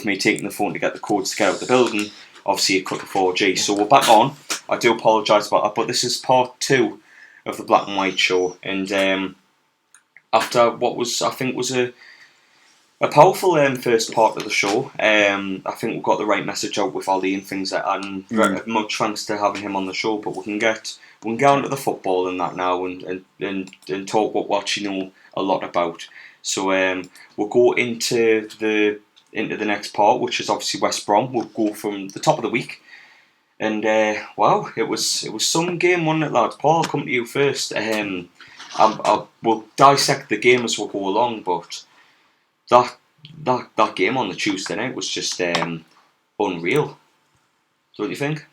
me taking the phone to get the codes to get out of the building. Obviously, it cut the 4G. So we're back on. I do apologise about that, but this is part 2 of the Black and White show. And after what was, I think, was a powerful first part of the show, I think we've got the right message out with Ali and things like that. And very much thanks to having him on the show. But we can get on to the football and that now, and talk what you know a lot about. So we'll go into the next part, which is obviously West Brom. We'll go from the top of the week, and wow, it was some game, wasn't it, lads? Paul, I'll come to you first. We'll dissect the game as we go along, but that game on the Tuesday night was just unreal. Don't you think?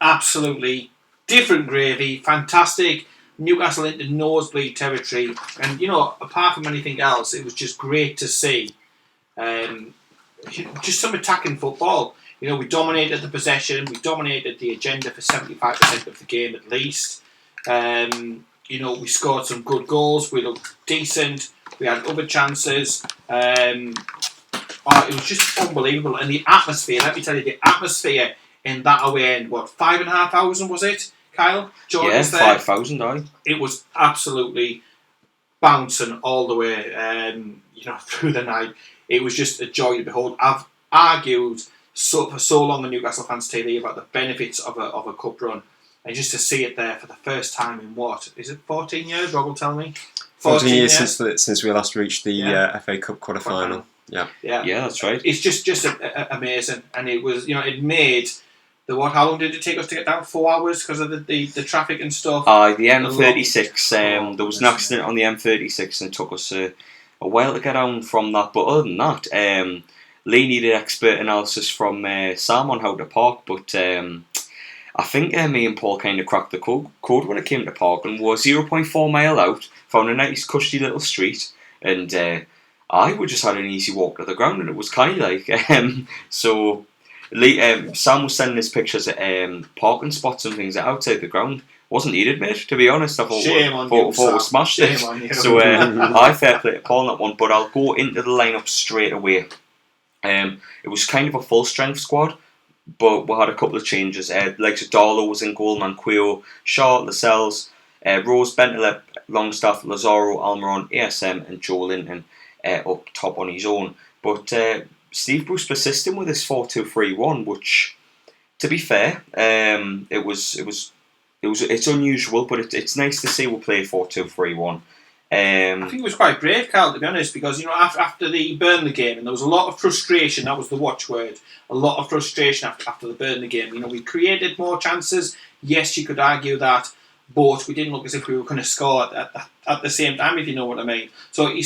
Absolutely. Different gravy, fantastic. Newcastle into nosebleed territory, and you know, apart from anything else, it was just great to see. Just some attacking football. You know, we dominated the possession, we dominated the agenda for 75% of the game at least. You know, we scored some good goals, we looked decent, we had other chances. It was just unbelievable. And the atmosphere, let me tell you, the atmosphere in that away end, 5,500 was it, Kyle? Jordan, yeah, 5,000, aye. It was absolutely bouncing all the way, you know, through the night. It was just a joy to behold. I've argued for so long on Newcastle Fans TV about the benefits of a cup run, and just to see it there for the first time in what is it, 14 years? Rob will tell me. 14 years since we last reached the FA Cup quarter-final. Yeah, that's right. It's just amazing, and it was, you know, it made the how long did it take us to get down? 4 hours because of the traffic and stuff. The M36. There was an accident on the M36 and it took us a while to get down from that. But other than that, Lee needed expert analysis from Sam on how to park. But I think me and Paul kind of cracked the code when it came to parking. We were 0.4 mile out, found a nice cushy little street, and we just had an easy walk to the ground, and it was kind of like so. Sam was sending us pictures of parking spots and things outside the ground. Wasn't needed, mate, to be honest. I thought we smashed it. So I fair play to Paul on that one, but I'll go into the lineup straight away. It was kind of a full strength squad, but we had a couple of changes. Like Darlow was in goal, Manquillo, Shaw, Lascelles, Rose, Bentaleb, Longstaff, Lazaro, Almiron, ASM, and Joe Linton up top on his own. But Steve Bruce persisting with this 4-2-3-1, which, to be fair, it's unusual, but it's nice to see we'll play 4-2-3-1. I think it was quite brave, Carl, to be honest, because you know after the Burnley game, and there was a lot of frustration. That was the watchword. A lot of frustration after the Burnley game. You know, we created more chances. Yes, you could argue that, but we didn't look as if we were going to score at the same time, if you know what I mean. So he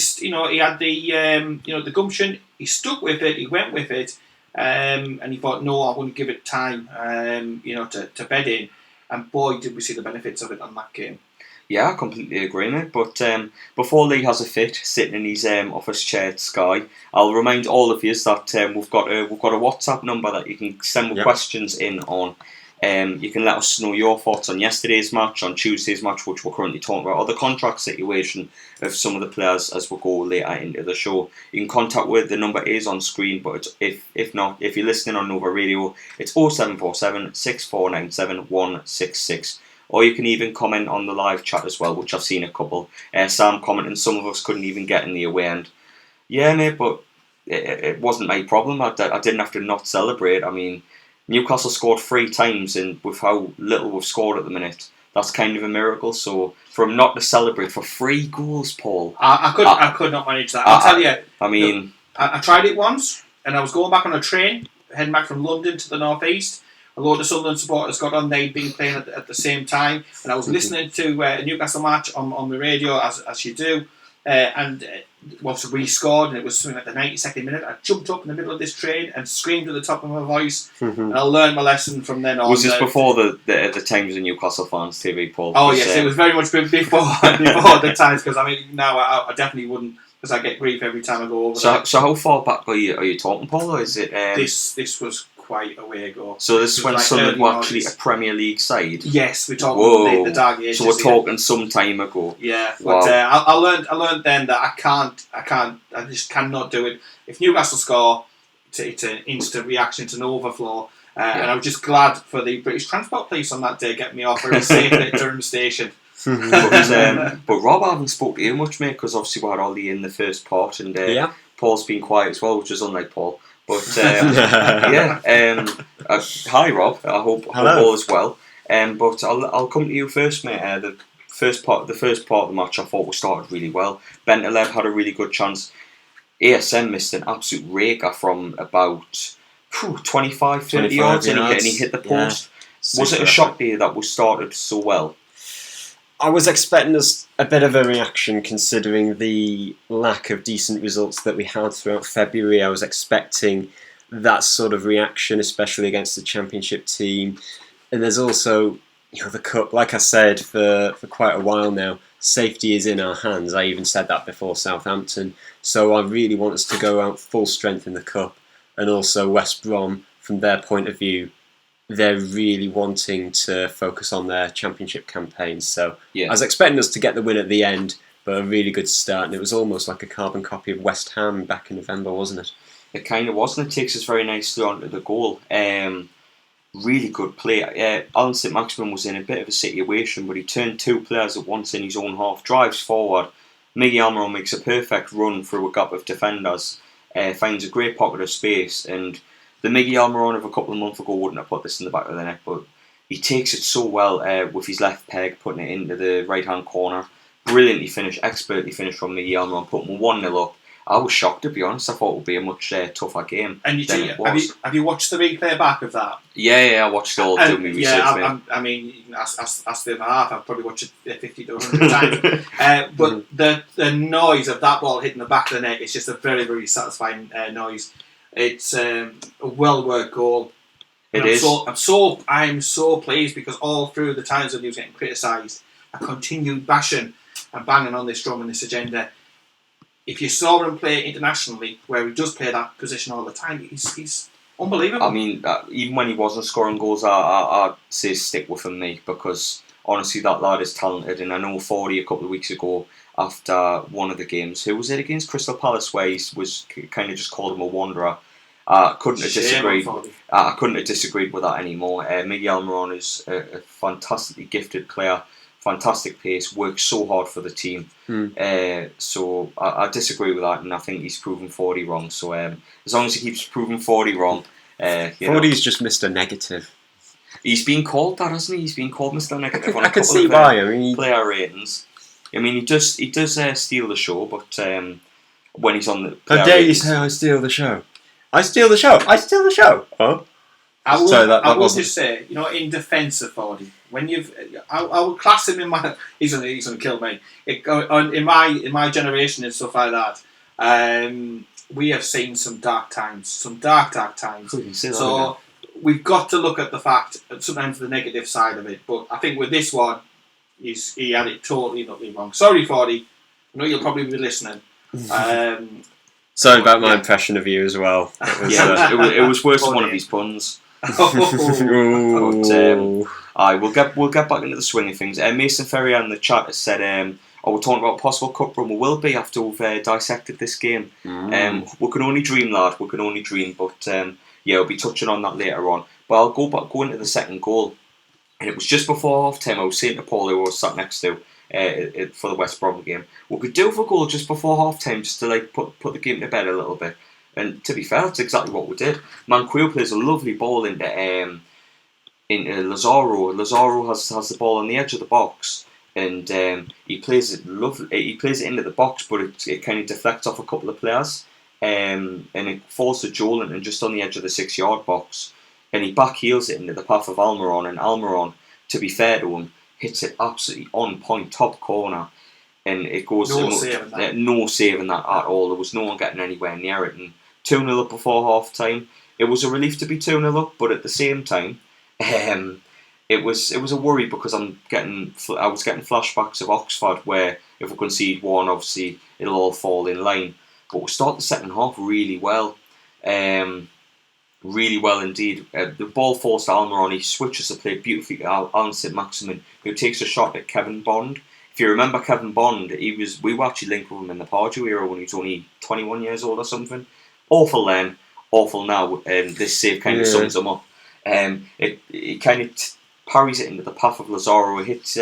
had the gumption. He stuck with it. He went with it, and he thought, no, I wouldn't give it time, to bed in. And boy, did we see the benefits of it on that game. Yeah, I completely agree, mate. But before Lee has a fit, sitting in his office chair at Sky, I'll remind all of you that we've got a WhatsApp number that you can send questions in on. You can let us know your thoughts on yesterday's match, on Tuesday's match, which we're currently talking about, or the contract situation of some of the players as we go later into the show. You can contact with the number is on screen, but if not, if you're listening on Nova Radio, it's 0747 6497 166. Or you can even comment on the live chat as well, which I've seen a couple. Sam commenting, some of us couldn't even get in the away end. Yeah, mate, but it wasn't my problem. I didn't have to not celebrate. I mean, Newcastle scored 3 times, and with how little we've scored at the minute, that's kind of a miracle. So for him not to celebrate for 3 goals, Paul, I could not manage that. I'll tell you. I mean, I tried it once, and I was going back on a train heading back from London to the northeast. A lot of Sunderland supporters got on. They'd been playing at the same time, and I was listening to a Newcastle match on the radio as you do. Once we scored, and it was something like the 92nd minute, I jumped up in the middle of this train and screamed at the top of my voice, and I learned my lesson from then on. Was this before the times of Newcastle Fans TV, Paul? Oh yes, it was very much before the times, because I mean now I definitely wouldn't, because I get grief every time I go over there. So how far back are you talking, Paul? Or is it this was quite a way ago. So this is when Sunderland were actually a Premier League side? Yes, we're talking the dark ages. So we're talking some time ago. Yeah, wow. But I learned then that I just cannot do it. If Newcastle score, it's an instant reaction, it's an overflow. And I was just glad for the British Transport Police on that day getting me off very safely at Durham Station. But Rob, I haven't spoke to you much, mate, because obviously we had Ollie in the first part, and Paul's been quiet as well, which is unlike Paul. But hi Rob, I hope all is well. But I'll come to you first, mate. The first part of the match I thought was started really well. Bentaleb had a really good chance. ASM missed an absolute raker from about 25-30 yards, and he hit the post. Yeah. Was it a shock to you that we started so well? I was expecting a bit of a reaction considering the lack of decent results that we had throughout February. I was expecting that sort of reaction, especially against the Championship team. And there's also the Cup. Like I said for quite a while now, safety is in our hands. I even said that before Southampton. So I really want us to go out full strength in the Cup. And also West Brom, from their point of view, they're really wanting to focus on their Championship campaign. So I was expecting us to get the win at the end, but a really good start. And it was almost like a carbon copy of West Ham back in November, wasn't it? It kind of was, and it takes us very nicely onto the goal. Really good play. Alan Saint-Maximin was in a bit of a situation, but he turned two players at once in his own half, drives forward. Miggy Almiron makes a perfect run through a gap of defenders, finds a great pocket of space, and the Miggy Almiron of a couple of months ago wouldn't have put this in the back of the net, but he takes it so well with his left peg, putting it into the right-hand corner. Brilliantly finished, expertly finished from Miggy Almiron, putting 1-0 up. I was shocked, to be honest. I thought it would be a much tougher game. And have you watched the replay back of that? Yeah, I watched it all. Doing my research, I mean, you can ask the other half. I've probably watched it 50 to 100 times. But the noise of that ball hitting the back of the net is just a very, very satisfying noise. It's a well-worked goal. I'm so pleased because all through the times when he was getting criticised, I continued bashing and banging on this drum and this agenda. If you saw him play internationally, where he does play that position all the time, he's unbelievable. I mean, even when he wasn't scoring goals, I'd say stick with him, mate, because honestly, that lad is talented. And I know 40 a couple of weeks ago, after one of the games, who was it against Crystal Palace, where he was kind of just called him a wanderer. I couldn't have disagreed with that anymore. Miggy Almiron is a fantastically gifted player. Fantastic pace, works so hard for the team. So I disagree with that, and I think he's proven 40 wrong. So as long as he keeps proving 40 wrong, 40's just Mr. Negative. He's been called that, hasn't he? He's been called Mr. Negative. I can see why. I mean, player ratings. I mean, he does steal the show, but when he's on the, how dare you say I steal the show? I steal the show. I steal the show. Oh. I will just say, in defence of 40, when I would class him in my. He's gonna kill me. In my generation and stuff like that. We have seen some dark times, some dark times. So we've got to look at the fact, sometimes the negative side of it. But I think with this one, he had it totally wrong. Sorry, 40. I know you'll probably be listening. Sorry about my impression of you as well. It was worse than one of his puns. We'll get back into the swing of things. Mason Ferrier in the chat has said, we're talking about possible cup run. We will be after we've dissected this game. We can only dream, lad. We can only dream. But we'll be touching on that later on. But I'll go into the second goal. And it was just before half time. I was saying to Paul, who I was sat next to, for the West Brom game, we could do for a goal just before half time, just to put the game to bed a little bit. And to be fair, that's exactly what we did. Manquillo plays a lovely ball into Lazaro. Lazaro has the ball on the edge of the box, and he plays it lovely. He plays it into the box, but it kind of deflects off a couple of players, and it falls to Joelinton just on the edge of the 6-yard box, and he backheels it into the path of Almiron. And Almiron, to be fair to him, hits it absolutely on point, top corner, and it goes no saving that at all. There was no one getting anywhere near it. And 2-0 up before half time. It was a relief to be 2-0 up, but at the same time, it was a worry because I was getting flashbacks of Oxford, where if we concede one, obviously it'll all fall in line. But we start the second half really well. Really well indeed. The ball falls to Almiron. He switches the play beautifully to Alan Saint-Maximin, who takes a shot at Kevin Bond. If you remember Kevin Bond, we were actually linked with him in the Pardew era when he was only 21 years old or something. Awful then, awful now, and this save kind of sums him up. It kind of parries it into the path of Lazaro. It hits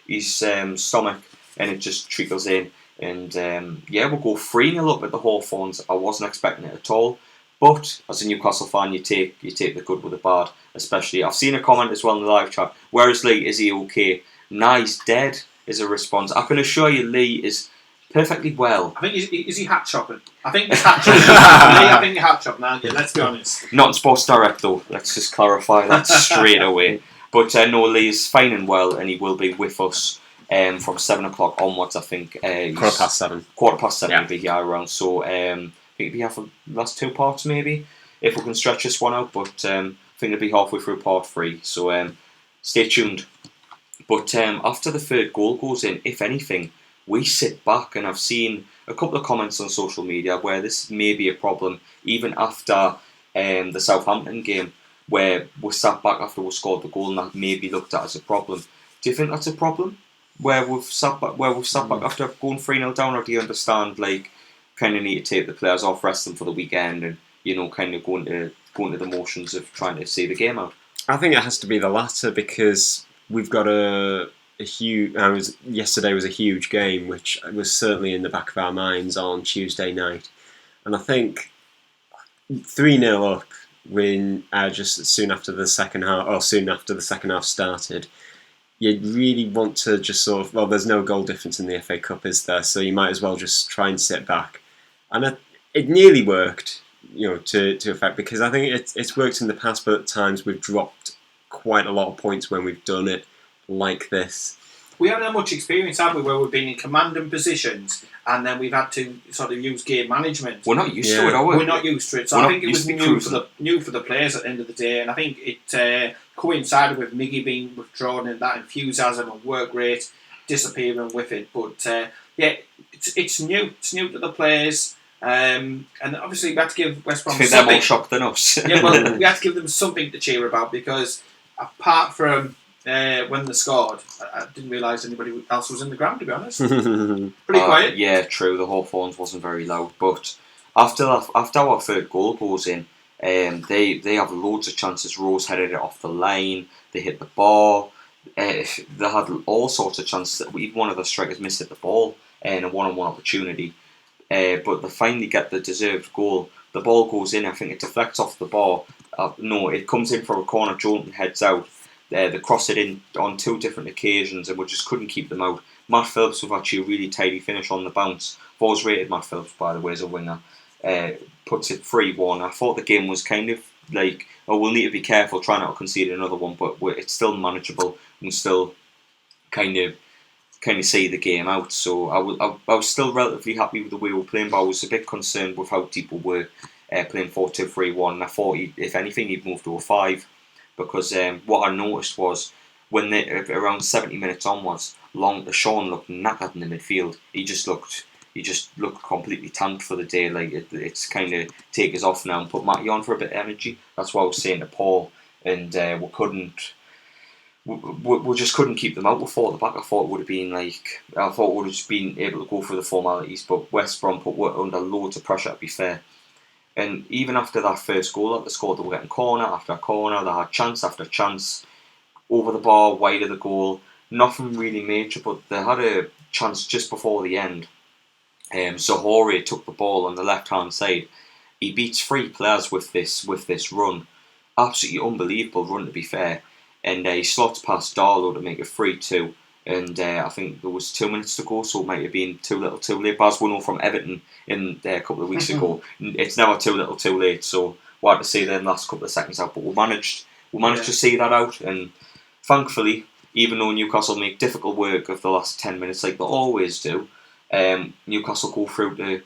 his stomach, and it just trickles in. And we'll go 3-0 up at the Hawthorns. I wasn't expecting it at all. But as a Newcastle fan, you take the good with the bad. Especially, I've seen a comment as well in the live chat. Where is Lee? Is he okay? Nah, he's dead. Is a response. I can assure you, Lee is perfectly well. I think is he hat shopping? I think he's hat shopping. Lee, I think you're hat shopping, aren't you? Let's be honest. Not in Sports Direct though. Let's just clarify that straight away. But no, Lee is fine and well, and he will be with us from 7 o'clock onwards. I think. Quarter past 7. He'll be here around. So I think it'll be half the last 2 parts maybe, if we can stretch this one out. But I think it'll be halfway through part 3. So stay tuned. But after the third goal goes in, if anything, we sit back, and I've seen a couple of comments on social media where this may be a problem, even after the Southampton game, where we sat back after we scored the goal, and that may be looked at as a problem. Do you think that's a problem? Where we've sat back after going 3-0 down, or do you understand kind of need to take the players off, rest them for the weekend, and kind of going to the motions of trying to see the game out? I think it has to be the latter, because we've got a huge. Yesterday was a huge game, which was certainly in the back of our minds on Tuesday night, and I think 3-0 up when just soon after the second half started. You really want to just sort of, there's no goal difference in the FA Cup, is there? So you might as well just try and sit back. And it nearly worked, to effect, because I think it's worked in the past, but at times we've dropped quite a lot of points when we've done it like this. We haven't had much experience, have we, where we've been in commanding positions and then we've had to sort of use game management. We're not used to it, are we? We're not used to it. So I think it was new for the players at the end of the day, and I think it coincided with Miggy being withdrawn and that enthusiasm and work rate disappearing with it. But it's new. It's new to the players. And obviously we had to give West Brom something. They're more shocked than us. Yeah, well, we had to give them something to cheer about, because apart from when they scored, I didn't realise anybody else was in the ground, to be honest. Pretty quiet. Yeah, true. The Hawthorns wasn't very loud, but after our third goal goes in, they have loads of chances. Rose headed it off the line. They hit the bar. They had all sorts of chances. Even one of the strikers missed the ball in a one-on-one opportunity. But they finally get the deserved goal. The ball goes in. I think it deflects off the bar. No, it comes in for a corner. Jordan heads out. They crossed it in on 2 different occasions, and we just couldn't keep them out. Matt Phillips with actually a really tidy finish on the bounce. I've always rated Matt Phillips, by the way, as a winger. Puts it 3-1. I thought the game was kind of like, we'll need to be careful, try not to concede another one, but it's still manageable and still kind of see the game out. So I was still relatively happy with the way we were playing, but I was a bit concerned with how deep we were playing 4-2-3-1. And I thought, if anything, he'd move to a 5. Because what I noticed was when around 70 minutes onwards, Sean looked knackered in the midfield. He just looked completely tanked for the day. Like it's kind of take us off now and put Matty on for a bit of energy. That's what I was saying to Paul, and we just couldn't keep them out. We fought at the back. I thought it would have just been able to go through the formalities, but West Brom were under loads of pressure, to be fair. And even after that first goal that they scored, they were getting corner after corner. They had chance after chance over the bar, wide of the goal. Nothing really major, but they had a chance just before the end. Zahori took the ball on the left-hand side. He beats 3 players with this run. Absolutely unbelievable run, to be fair. And he slots past Darlow to make it 3-2. And I think there was 2 minutes to go, so it might have been too little too late. But as we know from Everton in a couple of weeks ago, it's never too little too late. So we had to see them last couple of seconds out, but we managed to see that out. And thankfully, even though Newcastle make difficult work of the last 10 minutes, like they always do, Newcastle go through to,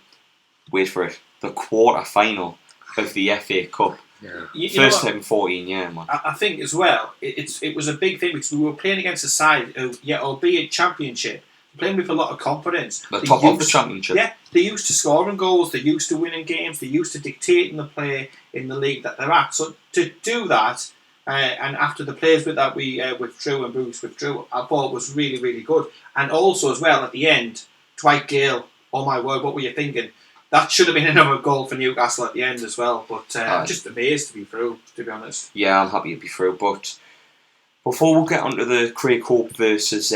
wait for it, the quarter final of the FA Cup. Yeah. First time in 14 years, man. I think as well, it was a big thing because we were playing against a side who, albeit championship, playing with a lot of confidence. The top of the championship. Yeah, they're used to scoring goals, they're used to winning games, they're used to dictating the play in the league that they're at. So to do that, and after the players with that we withdrew and Bruce withdrew, I thought was really, really good. And also as well, at the end, Dwight Gale, oh my word, what were you thinking? that should have been another goal for Newcastle at the end as well. But I'm just amazed to be through, to be honest. Yeah, I'm happy to be through. But before we get onto the Craig Hope versus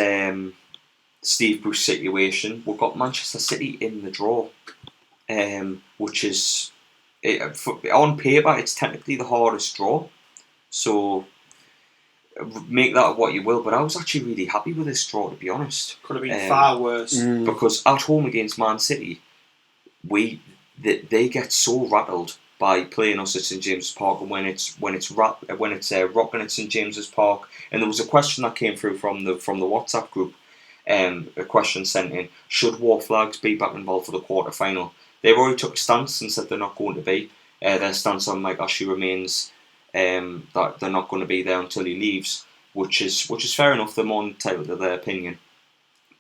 Steve Bruce situation, we've got Manchester City in the draw, which is, on paper, it's technically the hardest draw. So make that what you will, but I was actually really happy with this draw, to be honest. Could have been far worse. Because at home against Man City, they get so rattled by playing us at St James's Park, and when it's rocking at St James's Park. And there was a question that came through from the WhatsApp group, a question sent in: should War Flags be back involved for the quarter final? They've already took a stance and said they're not going to be. Their stance on Mike Ashley remains that they're not going to be there until he leaves, which is fair enough. They're more entitled to their opinion,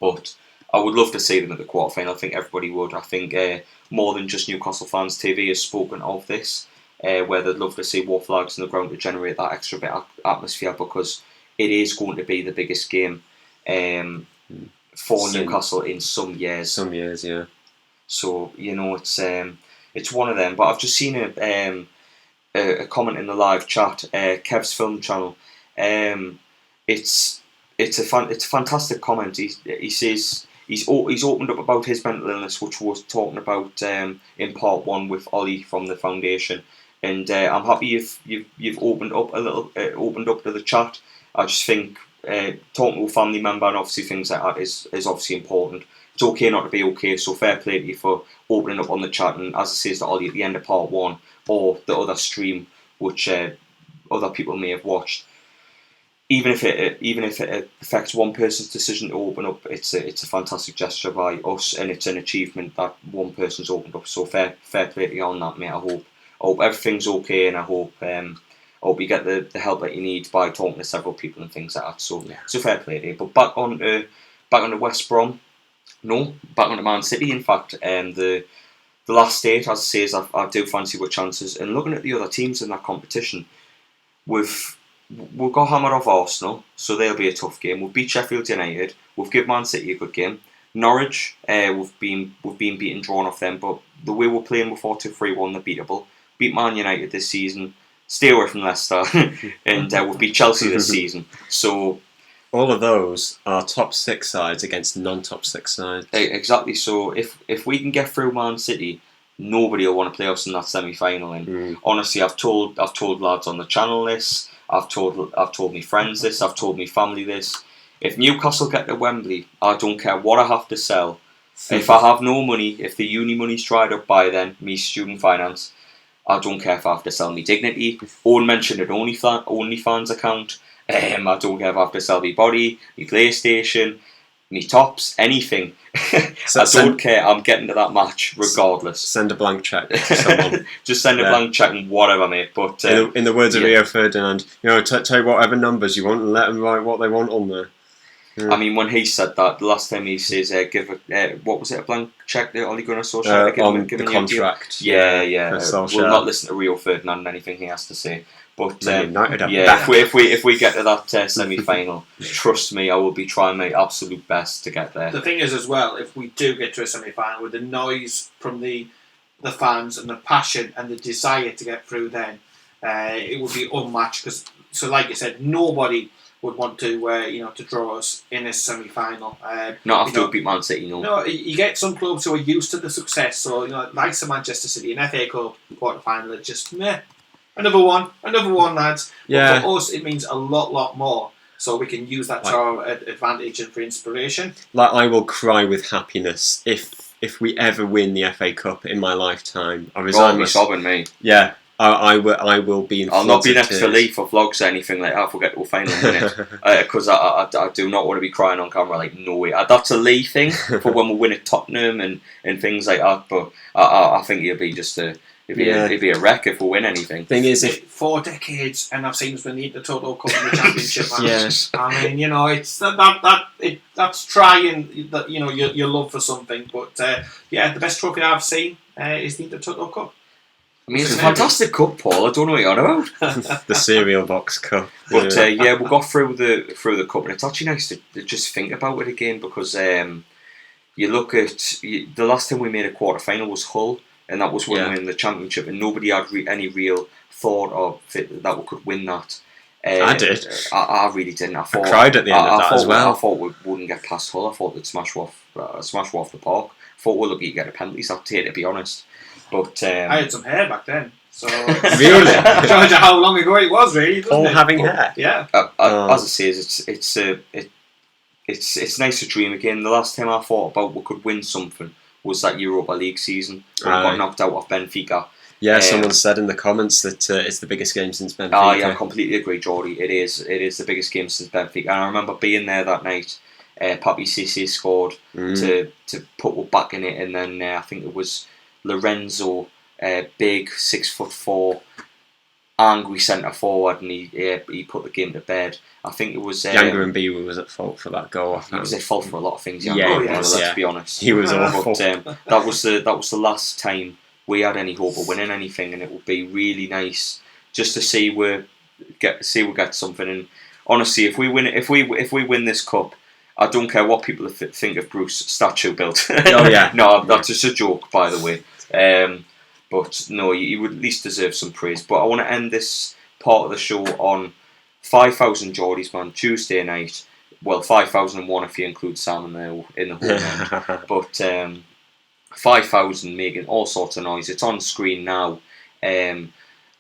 but I would love to see them at the quarter final. I think everybody would. I think more than just Newcastle Fans TV has spoken of this, where they'd love to see War Flags in the ground to generate that extra bit of atmosphere, because it is going to be the biggest game for Newcastle in some years. Some years, yeah. So it's one of them. But I've just seen a comment in the live chat, Kev's Film Channel. It's a fantastic comment. He says he's opened up about his mental illness, which we was talking about in part 1 with Ollie from the foundation, and I'm happy you've opened up a little, opened up to the chat. I just think talking to a family member and obviously things like that is obviously important. It's okay not to be okay, so fair play to you for opening up on the chat. And as I say to Ollie at the end of part 1, or the other stream which other people may have watched, even if it affects one person's decision to open up, it's a fantastic gesture by us, and it's an achievement that one person's opened up. So fair play to you on that, mate. I hope everything's okay, and I hope you get the help that you need by talking to several people and things like that. So fair play to you. But back on to West Brom. No, back on to Man City. In fact, the last state, as I say, is I do fancy our chances. And looking at the other teams in that competition, we've got hammered off Arsenal, so they'll be a tough game. We've beat Sheffield United. We've given Man City a good game. Norwich, we've been beaten, drawn off them, but the way we're playing, we're 4-2-3-1, they're beatable. Beat Man United this season. Stay away from Leicester, and we've beat Chelsea this season. So all of those are top 6 sides against non-top 6 sides. Exactly. So if we can get through Man City, nobody will want to play us in that semi-final. And honestly, I've told lads on the channel this. I've told my friends this. I've told my family this. If Newcastle get to Wembley, I don't care what I have to sell. If I have no money, if the uni money's dried up by then, me student finance, I don't care if I have to sell me dignity. Owen mentioned an OnlyFans account. I don't care if I have to sell my body, my PlayStation, my tops, anything. I don't care. I'm getting to that match regardless. Send a blank check to someone. Just send a blank check and whatever, mate. But in the words of Rio Ferdinand, take whatever numbers you want and let them write what they want on there. I mean, when he said that, the last time he says, give what was it, a blank check to Ole Gunnar Solskjaer? On the contract. Yeah. We'll not listen to Rio Ferdinand and anything he has to say. But if we get to that semi-final, trust me, I will be trying my absolute best to get there. The thing is, as well, if we do get to a semi-final, with the noise from the fans and the passion and the desire to get through, then it would be unmatched. Because, so like you said, nobody would want to to draw us in a semi-final. Not after we beat Man City, no. No, you get some clubs who are used to the success. So like Manchester City, an FA Cup quarter-final, it's just meh. Another one, lads. Yeah. But for us, it means a lot more. So we can use that to our advantage and for inspiration. Like, I will cry with happiness if we ever win the FA Cup in my lifetime. I resign sobbing, mate. Yeah, I will be in. I'll not be next to Lee for vlogs or anything like that if we get to a final minute, because I do not want to be crying on camera. Like, no way. That's a Lee thing for when we win at Tottenham and things like that. But I think it'll be just a. It'd be a wreck if we win anything. Thing is, if 4 decades and I've seen us win the Total Cup and the Championship. Yes. I mean, it's that's trying your love for something. But the best trophy I've seen is the Total Cup. I mean, it's a fantastic cup, Paul. I don't know what you're on about. The cereal box cup. But we got through the cup, and it's actually nice to just think about it again, because you look at the last time we made a quarter final was Hull. and that was when we were in the Championship, and nobody had any real thought of it, that we could win that. I did. I really didn't. I cried at the end of that as well. I thought we wouldn't get past Hull. I thought they'd smash off the park. I thought we're lucky to get a penalty that day, to be honest. But I had some hair back then. So really, shows you how long ago it was, really. All having hair. Yeah. As I say, it's nice to dream again. The last time I thought about we could win something was that Europa League season when we got knocked out of Benfica. Yeah, someone said in the comments that it's the biggest game since Benfica. Oh yeah, I completely agree, Geordie. It is the biggest game since Benfica. And I remember being there that night. Papi Cisse scored to put us back in it, and then I think it was Lorenzo, big 6'4", angry centre forward, and he put the game to bed. I think it was Younger and Beaver was at fault for that goal. He was at fault for a lot of things. Let's be honest. He was awful. But that was the last time we had any hope of winning anything, and it would be really nice just to see we get something. And honestly, if we win this cup, I don't care what people think of Bruce statue built. Oh yeah, no, that's just a joke, by the way. But no, you would at least deserve some praise. But I want to end this part of the show on 5,000 Geordies, man. Tuesday night. Well, 5,001 if you include Sam in the home end. But 5,000 making all sorts of noise. It's on screen now.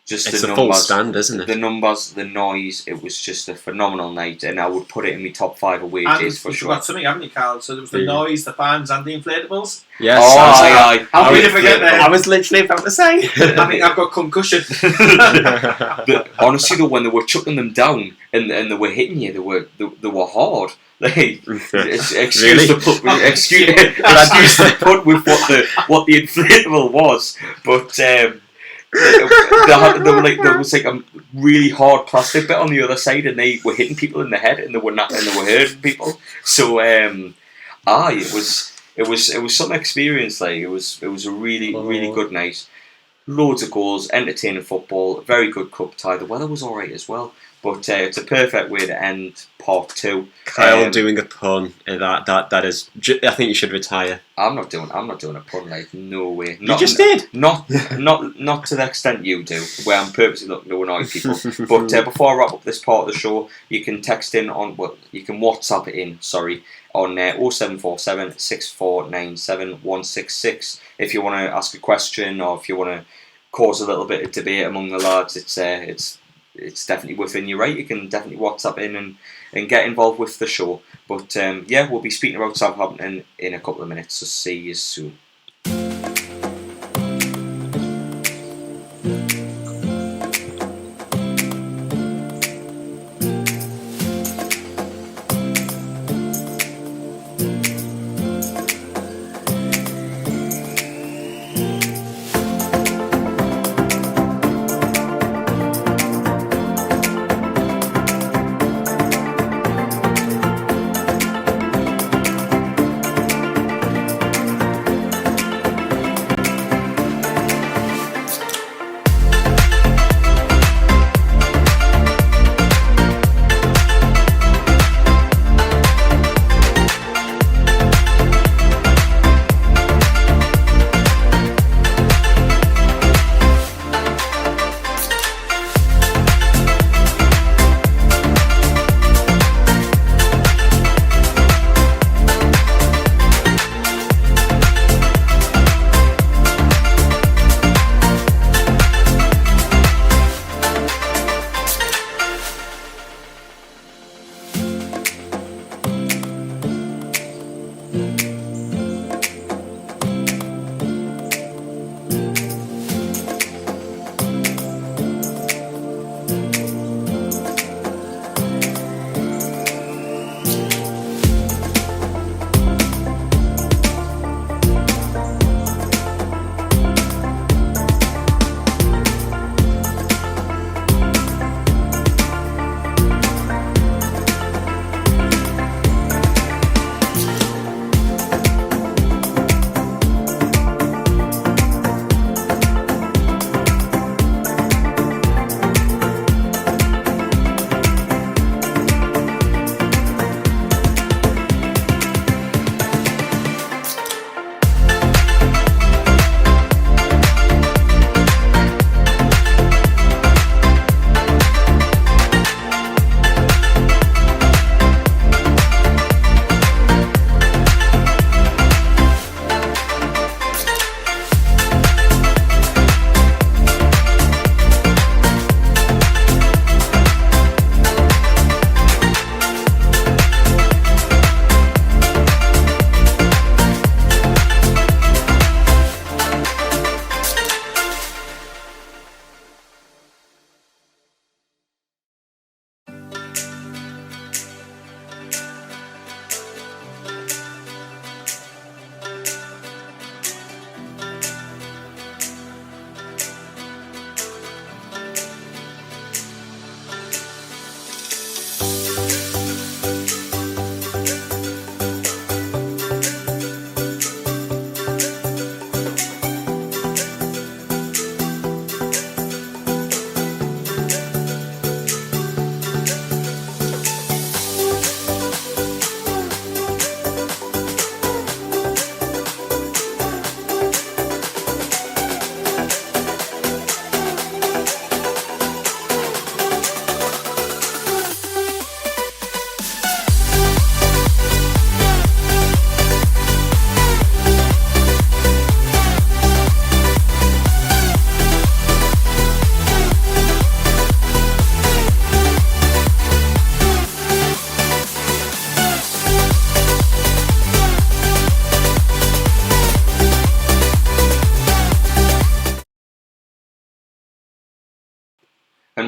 Just it's the a numbers, full stand, isn't it? The numbers, the noise. It was just a phenomenal night, and I would put it in my top 5 away days for sure. You've got something, haven't you, Carl? So there was the noise, the fans, and the inflatables. Yes. How could you forget that? I was literally about to say. I think I've got concussion. Honestly, though, when they were chucking them down and they were hitting you, they were hard. Like, excuse the put with what the inflatable was, but there was like a really hard plastic bit on the other side, and they were hitting people in the head, and they were hurting people. So it was some experience. Like it was a really good night. Loads of goals, entertaining football, very good cup tie. The weather was alright as well. But it's a perfect way to end part 2. Kyle doing a pun. That is. I think you should retire. I'm not doing a pun. Like no way. You just did. Not to the extent you do, where I'm purposely looking to annoy people. But before I wrap up this part of the show, you can text in you can WhatsApp it in. Sorry. On 0747 6497 166 if you want to ask a question or if you want to cause a little bit of debate among the lads. It's definitely within your right. You can definitely WhatsApp in and get involved with the show. But we'll be speaking about Southampton in a couple of minutes, so see you soon.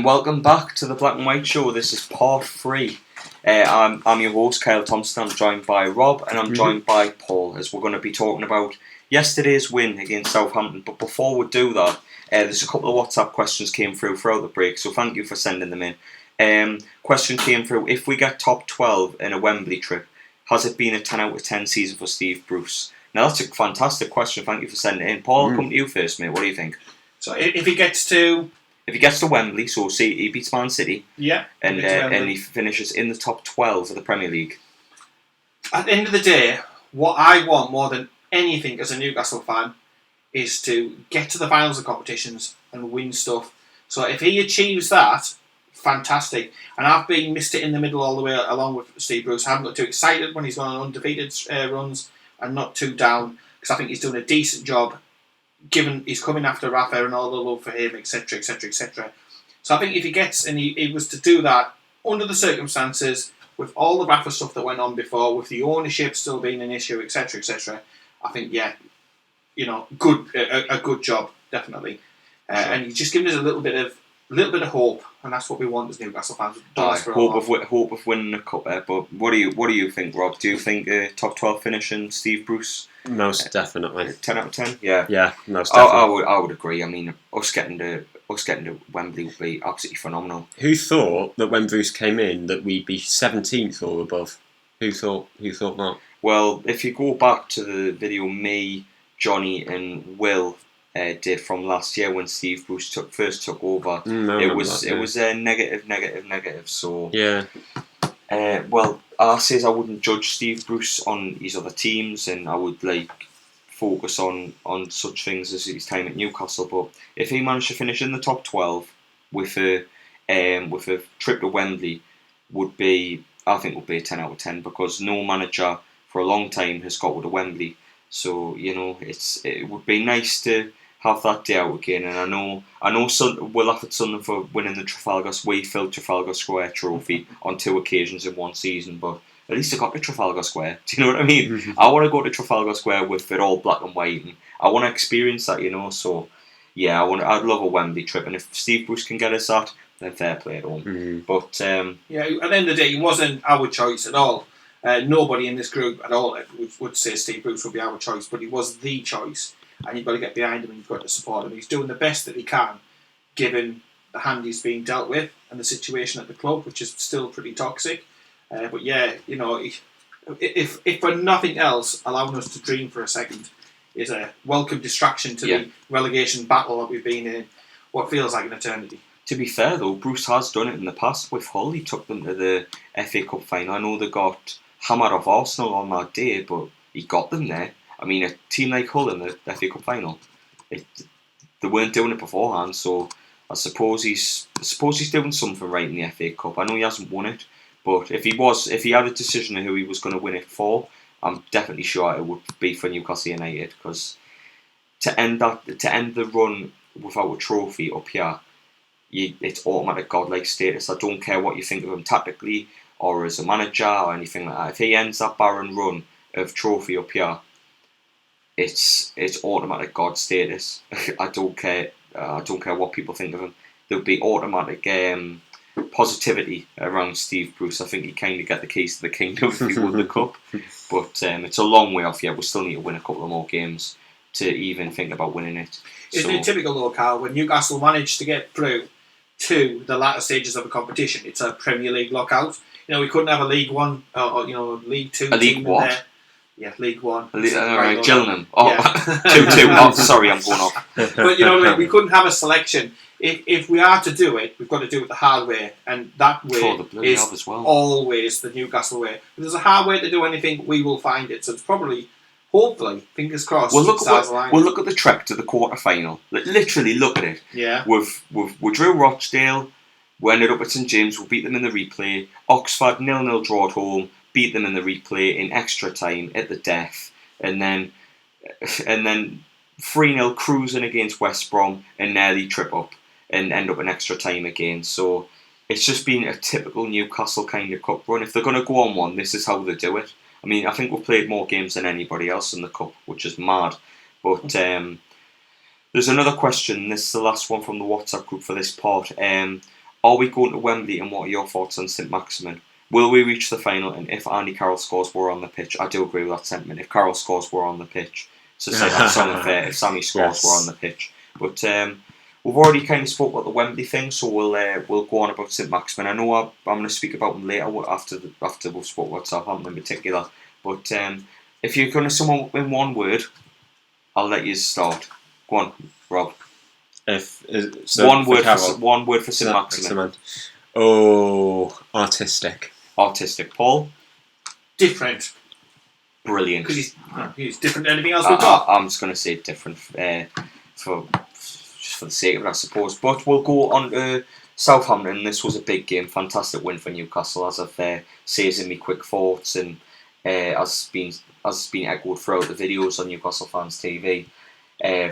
And welcome back to the Black and White Show. This is part 3. I'm your host, Kyle Thompson. I'm joined by Rob and I'm joined by Paul, as we're going to be talking about yesterday's win against Southampton. But before we do that, there's a couple of WhatsApp questions came through throughout the break, so thank you for sending them in. Question came through: if we get top 12 in a Wembley trip, has it been a 10 out of 10 season for Steve Bruce? Now that's a fantastic question. Thank you for sending it in. Paul, I'll come to you first, mate. What do you think? So if he gets to Wembley, so say he beats Man City, and he finishes in the top 12 of the Premier League. At the end of the day, what I want more than anything as a Newcastle fan is to get to the finals of competitions and win stuff. So if he achieves that, fantastic. And I've been missed it in the middle all the way along with Steve Bruce. I haven't got too excited when he's gone on undefeated runs, and not too down, because I think he's doing a decent job, given he's coming after Rafa and all the love for him, etc, etc, etc. So I think if he gets, and he was to do that under the circumstances, with all the Rafa stuff that went on before, with the ownership still being an issue, etc, etc, I think, yeah, a good job, definitely. Sure. And he's just given us a little bit of hope, and that's what we want as Newcastle fans. Hope of winning the cup there. But what do you think, Rob? Do you think top 12 finish in Steve Bruce? Most definitely. 10 out of 10. Yeah. Yeah, most definitely. I would agree. I mean, us getting to Wembley would be absolutely phenomenal. Who thought that when Bruce came in that we'd be 17th or above? Who thought that? Well, if you go back to the video me, Johnny, and Will did from last year when Steve Bruce first took over, it was negative. So yeah. Well, I says I wouldn't judge Steve Bruce on his other teams, and I would focus on such things as his time at Newcastle. But if he managed to finish in the top 12 with a trip to Wembley, would be a 10 out of 10, because no manager for a long time has got to Wembley. So it would be nice to have that day out again. And I know we'll laugh at Sunderland for winning the we filled Trafalgar Square trophy on 2 occasions in one season, but at least I got to Trafalgar Square. Do you know what I mean? Mm-hmm. I want to go to Trafalgar Square with it all black and white, and I want to experience that, So yeah, I'd love a Wembley trip, and if Steve Bruce can get us that, then fair play at home. Mm-hmm. But yeah, at the end of the day, it wasn't our choice at all. Nobody in this group at all would say Steve Bruce would be our choice, but he was the choice, and you've got to get behind him and you've got to support him. He's doing the best that he can, given the hand he's being dealt with and the situation at the club, which is still pretty toxic. But yeah, if for nothing else, allowing us to dream for a second is a welcome distraction to the relegation battle that we've been in what feels like an eternity. To be fair though, Bruce has done it in the past. With Hull, he took them to the FA Cup final. I know they got hammered off Arsenal on that day, but he got them there. I mean, a team like Hull in the FA Cup final, they weren't doing it beforehand. So I suppose he's doing something right in the FA Cup. I know he hasn't won it, but if he had a decision of who he was going to win it for, I'm definitely sure it would be for Newcastle United, because to end the run without a trophy up here, it's automatic godlike status. I don't care what you think of him tactically or as a manager or anything like that. If he ends that barren run of trophy up here, it's automatic god status. I don't care what people think of him. There'll be automatic positivity around Steve Bruce. I think he kind of get the keys to the kingdom if he won the cup. But it's a long way off yet. We still need to win a couple of more games to even think about winning it. Isn't it typical though, Carl, when Newcastle managed to get through to the latter stages of a competition, it's a Premier League lockout. We couldn't have a League One or League Two team in there. Yeah, League One. Gillingham. Oh, 2-2. Oh, sorry, I'm going off. But we couldn't have a selection. If we are to do it, we've got to do it the hard way, and that way is always the Newcastle way. If there's a hard way to do anything, we will find it. So it's probably, hopefully, fingers crossed. We'll look at the trek to the quarter final. Literally, look at it. Yeah. We drew Rochdale. We ended up at St James. We beat them in the replay. Oxford 0-0 draw at home. Beat them in the replay in extra time at the death, and then 3-0 cruising against West Brom and nearly trip up and end up in extra time again. So it's just been a typical Newcastle kind of cup run. If they're going to go on one, this is how they do it. I mean, I think we've played more games than anybody else in the cup, which is mad. But there's another question. This is the last one from the WhatsApp group for this part. Are we going to Wembley, and what are your thoughts on Saint-Maximin? Will we reach the final? And if Andy Carroll scores, we're on the pitch. I do agree with that sentiment. If Carroll scores, we're on the pitch. So say that's unfair. If Sammy scores, we're on the pitch. But we've already kind of spoke about the Wembley thing, so we'll go on about Saint-Maximin. I know I'm going to speak about them later after we've spoke about Southampton in particular. But if you're going to sum up in one word, I'll let you start. Go on, Rob. One word for Saint-Maximin. Artistic. Artistic. Paul? Different. Brilliant. Because he's different than anything else we've got. I'm just going to say different for the sake of it, I suppose. But we'll go on to Southampton. This was a big game. Fantastic win for Newcastle, as I've says in my quick thoughts, and as been echoed throughout the videos on Newcastle Fans TV.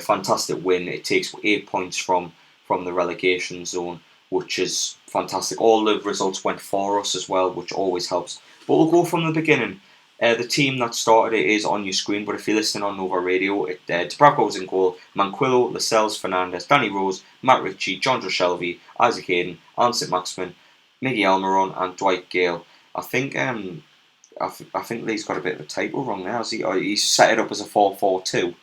Fantastic win. It takes 8 points from the relegation zone, which is fantastic. All the results went for us as well, which always helps. But we'll go from the beginning. The team that started it is on your screen, but if you're listening on Nova Radio, Dubravka was in goal, Manquillo, Lascelles, Fernandez, Danny Rose, Matt Ritchie, John Shelby, Isaac Hayden, Alan Saint-Maximin, Miggy Almiron and Dwight Gale. I think Lee's got a bit of a typo wrong there. He's set it up as a 4-4-2,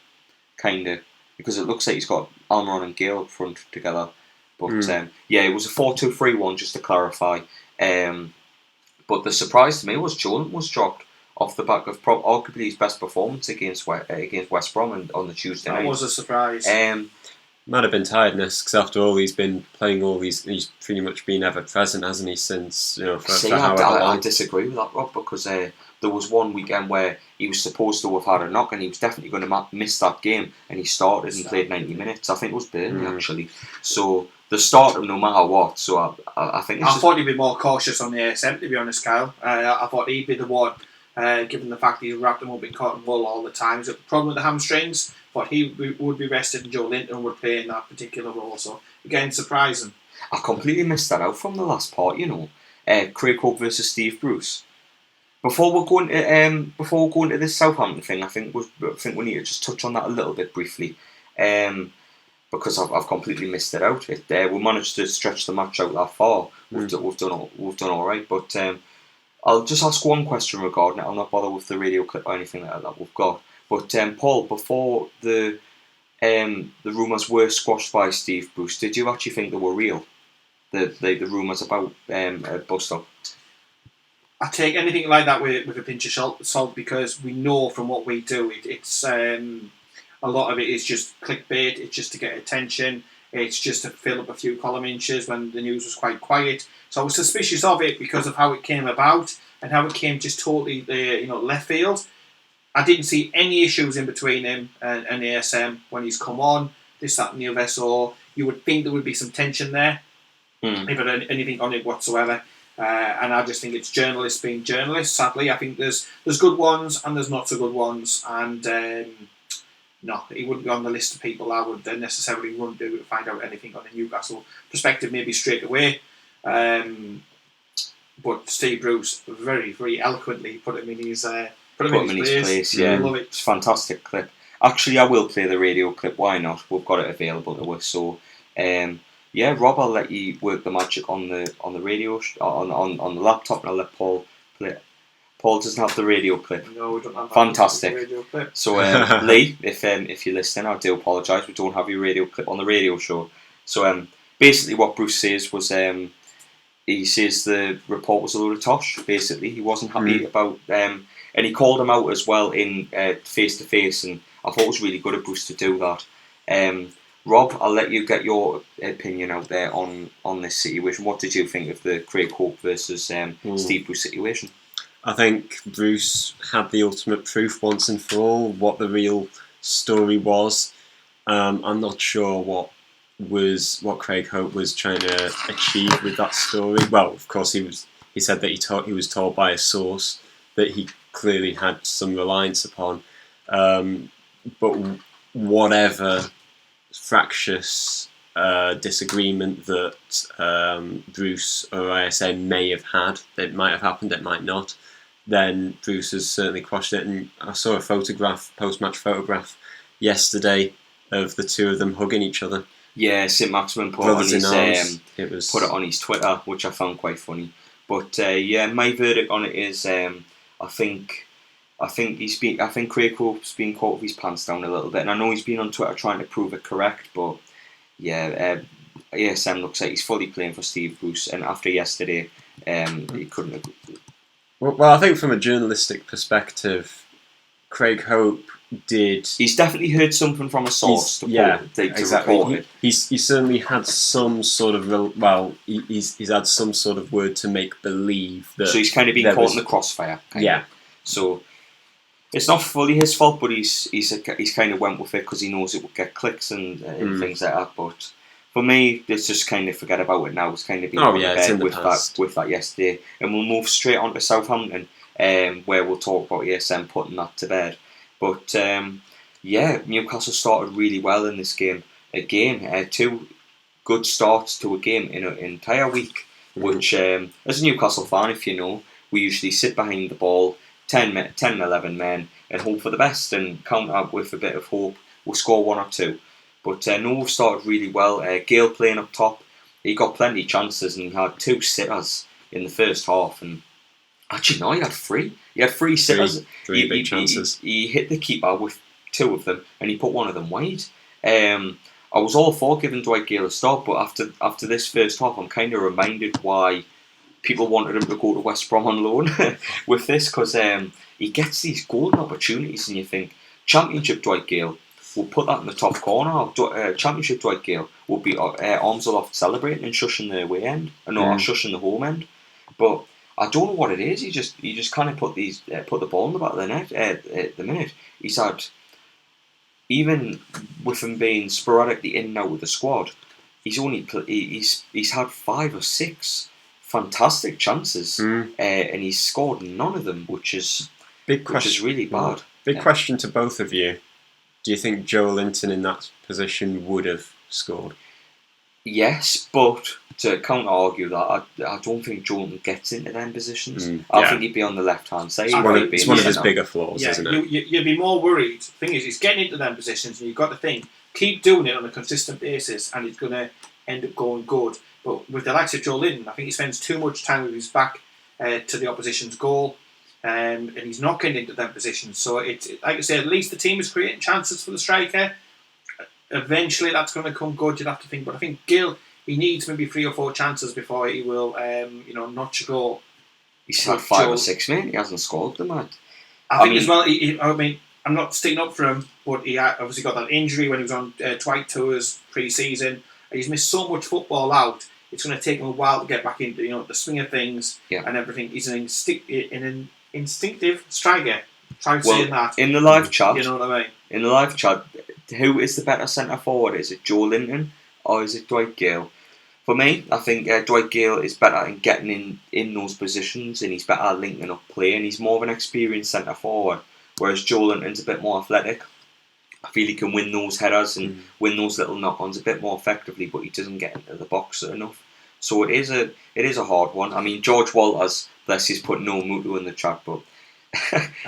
kind of, because it looks like he's got Almiron and Gale up front together. But it was a 4-2-3-1, just to clarify. But the surprise to me was Jordan was dropped off the back of arguably his best performance against West Brom on the Tuesday night. That was a surprise. Might have been tiredness, because after all he's been playing he's pretty much been ever present, hasn't he, since, for however long. I disagree with that, Rob, because there was one weekend where he was supposed to have had a knock and he was definitely going to miss that game, and he started and played 90 minutes. I think it was Burnley actually. So they start him no matter what. So I think I thought he'd be more cautious on the ASM, to be honest, Kyle. I thought he'd be the one, given the fact that he's wrapped him up in cotton wool all the time. Is it a problem with the hamstrings? But he would be rested, and Joe Linton would play in that particular role. So again, surprising. I completely missed that out from the last part. Craig Hope versus Steve Bruce. Before we're going to this Southampton thing, I think we need to just touch on that a little bit briefly, because I've completely missed it out. We managed to stretch the match out that far. We've done all right, but I'll just ask one question regarding it. I'll not bother with the radio clip or anything like that we've got. But Paul, before the rumours were squashed by Steve Bruce, did you actually think they were real? The rumours about Busto? I take anything like that with a pinch of salt, because we know from what we do, it's a lot of it is just clickbait. It's just to get attention. It's just to fill up a few column inches when the news was quite quiet. So I was suspicious of it because of how it came about and how it came just totally left field. I didn't see any issues in between him and ASM when he's come on. This, that and the other. So you would think there would be some tension there, if there anything on it whatsoever. And I just think it's journalists being journalists. Sadly, I think there's good ones and there's not so good ones. And no, he wouldn't be on the list of people I would necessarily run to find out anything on a Newcastle perspective, maybe straight away. But Steve Bruce very, very eloquently put him in his place. Yeah, I love it. It's a fantastic clip. Actually, I will play the radio clip. Why not? We've got it available to us. So, Rob, I'll let you work the magic on the radio on the laptop, and I'll let Paul play it. Paul doesn't have the radio clip. No, we don't have fantastic radio clip. So, Lee, if you're listening, I do apologise. We don't have your radio clip on the radio show. So, basically, what Bruce says was, he says the report was a load of tosh. Basically, he wasn't happy about, and he called him out as well in face to face, and I thought it was really good of Bruce to do that. Rob, I'll let you get your opinion out there on this situation. What did you think of the Craig Hope versus Steve Bruce situation? I think Bruce had the ultimate proof once and for all what the real story was. I'm not sure what Craig Hope was trying to achieve with that story. Well, of course he said that he was told by a source that he clearly had some reliance upon. But whatever fractious disagreement that Bruce or ISM may have had, it might have happened, it might not, then Bruce has certainly quashed it. And I saw a post-match photograph yesterday of the two of them hugging each other. Yeah, Saint-Maximin put it on his Twitter, which I found quite funny. But my verdict on it is, I think Craig Hope's been caught with his pants down a little bit, and I know he's been on Twitter trying to prove it correct, but ASM looks like he's fully playing for Steve Bruce, and after yesterday, he couldn't have. Well, I think from a journalistic perspective, Craig Hope did. He's definitely heard something from a source to report it. He's certainly had some sort of he's had some sort of word to make believe that. So he's kind of been caught in the crossfire. Kind of. So it's not fully his fault, but he's kind of went with it because he knows it would get clicks and things like that. But for me, let's just kind of forget about it now. It's kind of been with that yesterday, and we'll move straight on to Southampton, where we'll talk about ASM putting that to bed. But Newcastle started really well in this game. Again, 2 good starts to a game in an entire week. Which, as a Newcastle fan, if you know, we usually sit behind the ball, 10, 11 men, and hope for the best and count up with a bit of hope. We'll score 1 or 2. But we've started really well. Gale playing up top. He got plenty of chances and he had 2 sitters in the first half. And actually, no, he had 3. He had 3 sitters. Three big chances. He hit the keeper with 2 of them, and he put 1 of them wide. I was all for giving Dwight Gale a start, but after this first half, I'm kind of reminded why people wanted him to go to West Brom on loan with this, because he gets these golden opportunities, and you think Championship Dwight Gale will put that in the top corner. Championship Dwight Gale will be arms aloft celebrating and shushing the away end, shushing the home end, but. I don't know what it is. He just kind of put the ball in the back of the net at the minute. He's had, even with him being sporadically in and out with the squad, he's had 5 or 6 fantastic chances, and he's scored none of them, which is really bad. Big question to both of you: do you think Joe Linton in that position would have scored? Yes, but to counter-argue that, I don't think Jordan gets into them positions. I think he'd be on the left-hand side. It's one of his bigger flaws, isn't it? You'd be more worried. The thing is, he's getting into them positions, and you've got to think, keep doing it on a consistent basis, and it's going to end up going good. But with the likes of Joe Linton, I think he spends too much time with his back to the opposition's goal, and he's not getting into them positions. So, like I say, at least the team is creating chances for the striker. Eventually, that's going to come good, you'd have to think. But I think Gill, he needs maybe 3 or 4 chances before he will, notch a goal. He's had 5 or 6, mate. He hasn't scored them, man. I think as well, I'm not sticking up for him, but he obviously got that injury when he was on Dwight tours pre-season. He's missed so much football out. It's going to take him a while to get back into the swing of things and everything. He's an instinctive striker. Try saying that. In the live chat, you know what I mean? In the live chat, who is the better centre forward? Is it Joe Linton or is it Dwight Gale? For me, I think Dwight Gale is better in getting in those positions, and he's better at linking up play, and he's more of an experienced centre forward, whereas Joe Linton's a bit more athletic. I feel he can win those headers and win those little knock-ons a bit more effectively, but he doesn't get into the box enough. So it is a hard one. I mean, George Walters, bless he's put no Mutu in the chat, but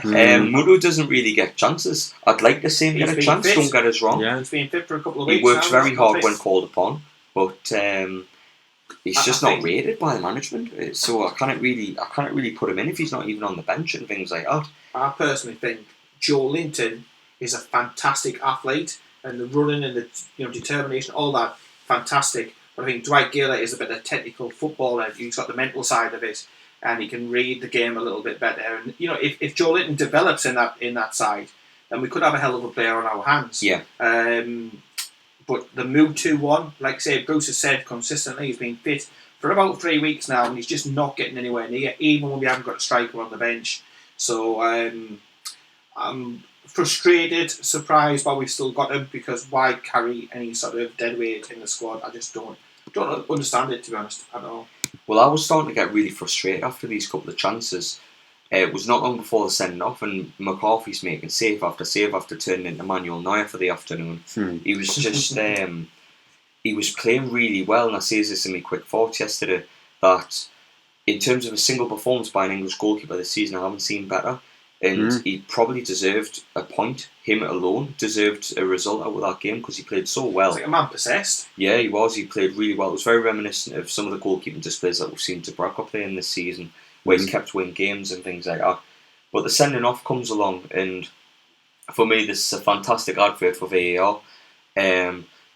Mutu doesn't really get chances. I'd like to see him get a chance, don't get us wrong. Yeah, he's been fit for a couple of weeks. He works very hard when called upon, but he's just not rated by the management. So I can't really put him in if he's not even on the bench and things like that. I personally think Joe Linton is a fantastic athlete, and the running and the determination, all that, fantastic. But I think Dwight Gale is a bit of a technical footballer. He's got the mental side of it, and he can read the game a little bit better. And if Joe Linton develops in that side, then we could have a hell of a player on our hands. Yeah. But the move 2-1, like I say, Bruce has said consistently, he's been fit for about 3 weeks now, and he's just not getting anywhere near, even when we haven't got a striker on the bench. So I'm frustrated, surprised why we've still got him, because why carry any sort of dead weight in the squad? I just don't understand it, to be honest, at all. Well, I was starting to get really frustrated after these couple of chances. It was not long before the sending off, and McCarthy's making save after turning into Manuel Neuer for the afternoon. He was just he was playing really well, and I say this in my quick thoughts yesterday, that in terms of a single performance by an English goalkeeper this season, I haven't seen better. and he probably deserved a point. Him alone deserved a result out of that game because he played so well. It's like a man possessed. Yeah, he was. He played really well. It was very reminiscent of some of the goalkeeping displays that we've seen Dubravka playing this season, where he's kept winning games and things like that. But the sending off comes along, and for me, this is a fantastic advert for VAR.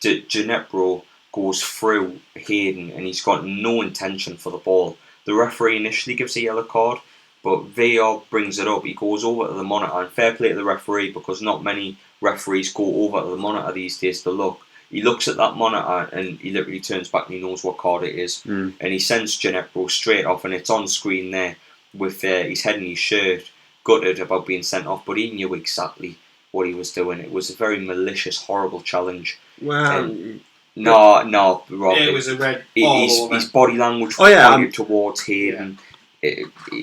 Ginepro goes through Hayden, and he's got no intention for the ball. The referee initially gives a yellow card, but VAR brings it up. He goes over to the monitor, and fair play to the referee, because not many referees go over to the monitor these days to look. He looks at that monitor and he literally turns back and he knows what card it is. And he sends Ginepro straight off, and it's on screen there with his head in his shirt, gutted about being sent off, but he knew exactly what he was doing. It was a very malicious, horrible challenge. Well, no, Rob. It was a red. His body language was pointed towards Hayden.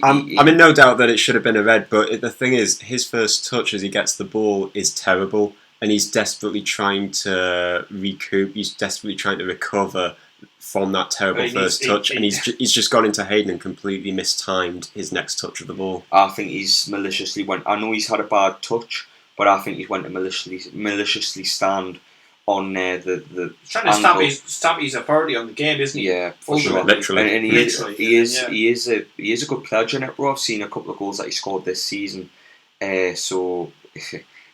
I'm in no doubt that it should have been a red, but the thing is, his first touch as he gets the ball is terrible, and he's desperately trying to recoup. He's desperately trying to recover from that terrible first touch, and he's just got into Hayden and completely mistimed his next touch of the ball. I think he's maliciously went. I know he's had a bad touch, but I think he's went to maliciously stand on the trying to stamp his authority on the game, isn't he? Yeah, for sure. Literally. And he is a good player, Ginepro. I've seen a couple of goals that he scored this season. So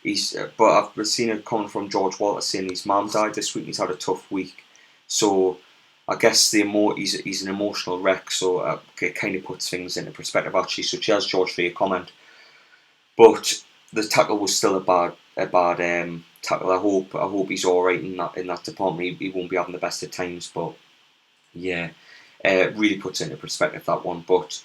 he's. But I've seen a comment from George Walter saying his mum died this week. He's had a tough week, so I guess he's an emotional wreck. So it kind of puts things into perspective, actually. So cheers, George, for your comment. But the tackle was still a bad tackle. I hope he's all right in that department. He won't be having the best of times, but yeah, it really puts into perspective, that one. But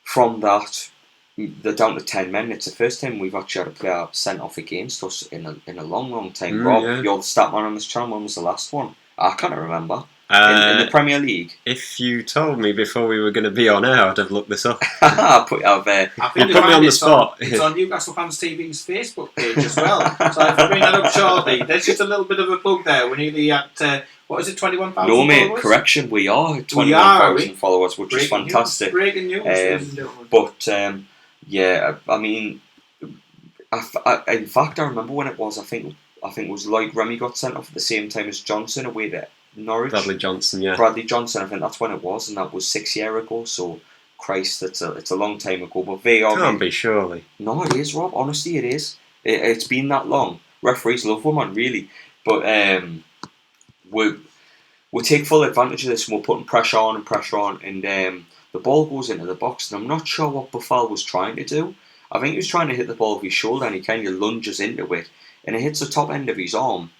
from that, they're down to 10 men. It's the first time we've actually had a player sent off against us in a long time. Rob, you're the stat man on this channel. When was the last one? I can't remember. In the Premier League. If you told me before we were going to be on air, I'd have looked this up. I think you put me on the spot. It's on Newcastle Fans TV's Facebook page as well. So I'll bring that up shortly. There's just a little bit of a plug there. We're nearly at 21,000 No, mate, followers? correction. We are at 21,000 followers, which is fantastic. Breaking news, ladies and gentlemen. But yeah, I mean, in fact, I remember when it was. I think it was like Remy got sent off at the same time as Johnson away there. Norwich. Bradley Johnson, yeah. Bradley Johnson, I think that's when it was, and that was 6 years ago. So, Christ, it's a long time ago. But VAR can't be, surely. No, it is, Rob. Honestly, it is. It's been that long. Referees love women, really. But we'll take full advantage of this, and we're putting pressure on, and the ball goes into the box, and I'm not sure what Buffal was trying to do. I think he was trying to hit the ball with his shoulder, and he kind of lunges into it, and it hits the top end of his arm.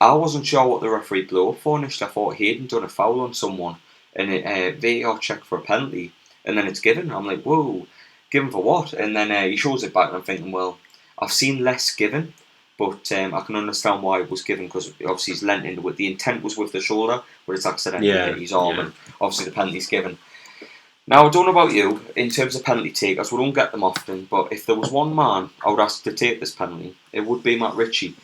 I wasn't sure what the referee blew up for initially. I thought Hayden done a foul on someone, and VAR checked for a penalty, and then it's given. I'm like, whoa, given for what? And then he shows it back, and I'm thinking, well, I've seen less given, but I can understand why it was given, because obviously he's leant into it. The intent was with the shoulder, but it's accidentally hit his arm, and obviously the penalty's given. Now, I don't know about you, in terms of penalty takers, we don't get them often, but if there was one man I would ask to take this penalty, it would be Matt Ritchie.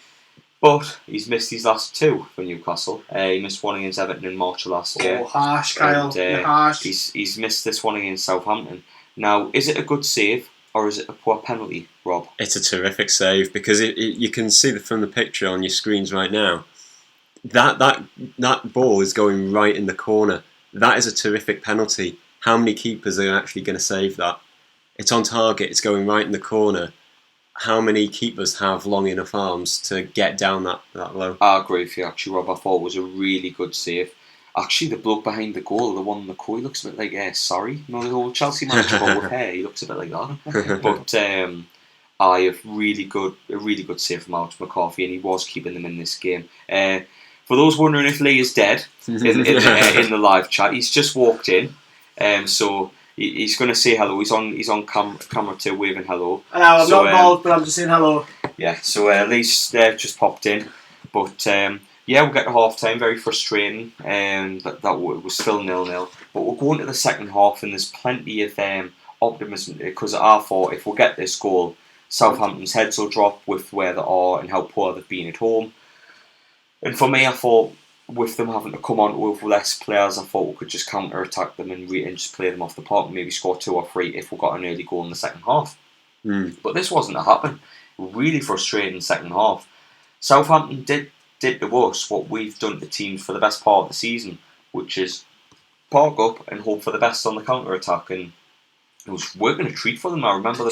But he's missed his last two for Newcastle. He missed one against Everton in March of last year. Oh, harsh, Kyle. You're harsh. He's missed this one against Southampton. Now, is it a good save or is it a poor penalty, Rob? It's a terrific save, because you can see from the picture on your screens right now. That ball is going right in the corner. That is a terrific penalty. How many keepers are actually going to save that? It's on target. It's going right in the corner. How many keepers have long enough arms to get down that low? I agree with you, actually, Rob. I thought it was a really good save. Actually, the bloke behind the goal, the one McCoy, looks a bit like sorry. No, the old Chelsea manager with hair. He looks a bit like that. But I have a really good save from Alex McCarthy, and he was keeping them in this game. For those wondering if Lee is dead in the live chat, he's just walked in. So he's going to say hello. He's on camera too, waving hello. Hello, I'm not involved, but I'm just saying hello. Yeah, so Lee's just popped in. But yeah, we'll get to half time. Very frustrating. That was still 0-0. But we'll go into the second half, and there's plenty of optimism, because I thought if we get this goal, Southampton's heads will drop with where they are and how poor they've been at home. And for me, I thought, with them having to come on with less players, I thought we could just counter-attack them and just play them off the park and maybe score 2 or 3 if we got an early goal in the second half. But this wasn't to happen. Really frustrating second half. Southampton did to us what we've done to teams for the best part of the season, which is park up and hope for the best on the counter attack, and it was working a treat for them. I remember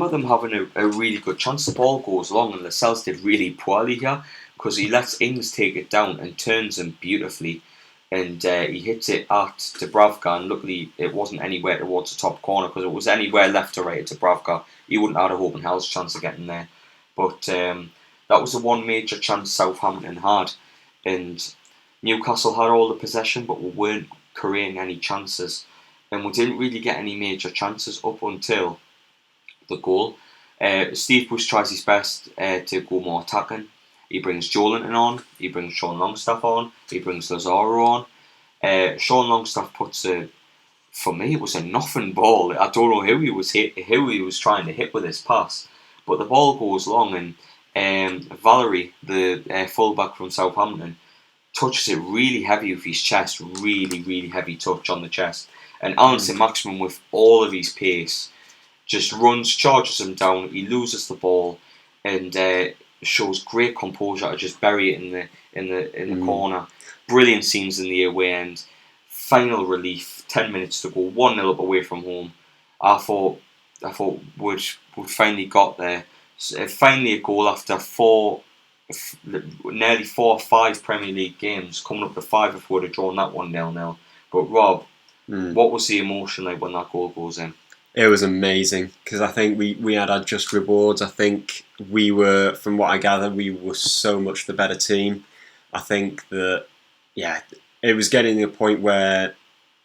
them having a really good chance. The ball goes long, and Lascelles did really poorly here because he lets Ings take it down and turns him beautifully, and he hits it at Dubravka, and luckily it wasn't anywhere towards the top corner, because if it was anywhere left or right at Dubravka, he wouldn't have had a hope in hell's chance of getting there. But that was the one major chance Southampton had, and Newcastle had all the possession, but we weren't creating any chances, and we didn't really get any major chances up until the goal. Steve Bruce tries his best to go more attacking. He brings Joelinton on, he brings Sean Longstaff on, he brings Lazaro on. Sean Longstaff puts for me it was a nothing ball. I don't know who he was trying to hit with his pass, but the ball goes long, and Valerie, the fullback from Southampton, touches it really heavy with his chest, really, really heavy touch on the chest. And Alan Saint-Maximin, with all of his pace, just runs, charges him down, he loses the ball, and shows great composure to just bury it in the corner. Brilliant scenes in the away end. Final relief, 10 minutes to go, 1-0 up away from home. I thought we'd finally got there. Finally a goal after nearly 4 or 5 Premier League games, coming up to 5 if we would have drawn that one 0-0. But Rob, what was the emotion like when that goal goes in? It was amazing, because I think we had our just rewards. I think we were, from what I gather, we were so much the better team. I think that, it was getting to a point where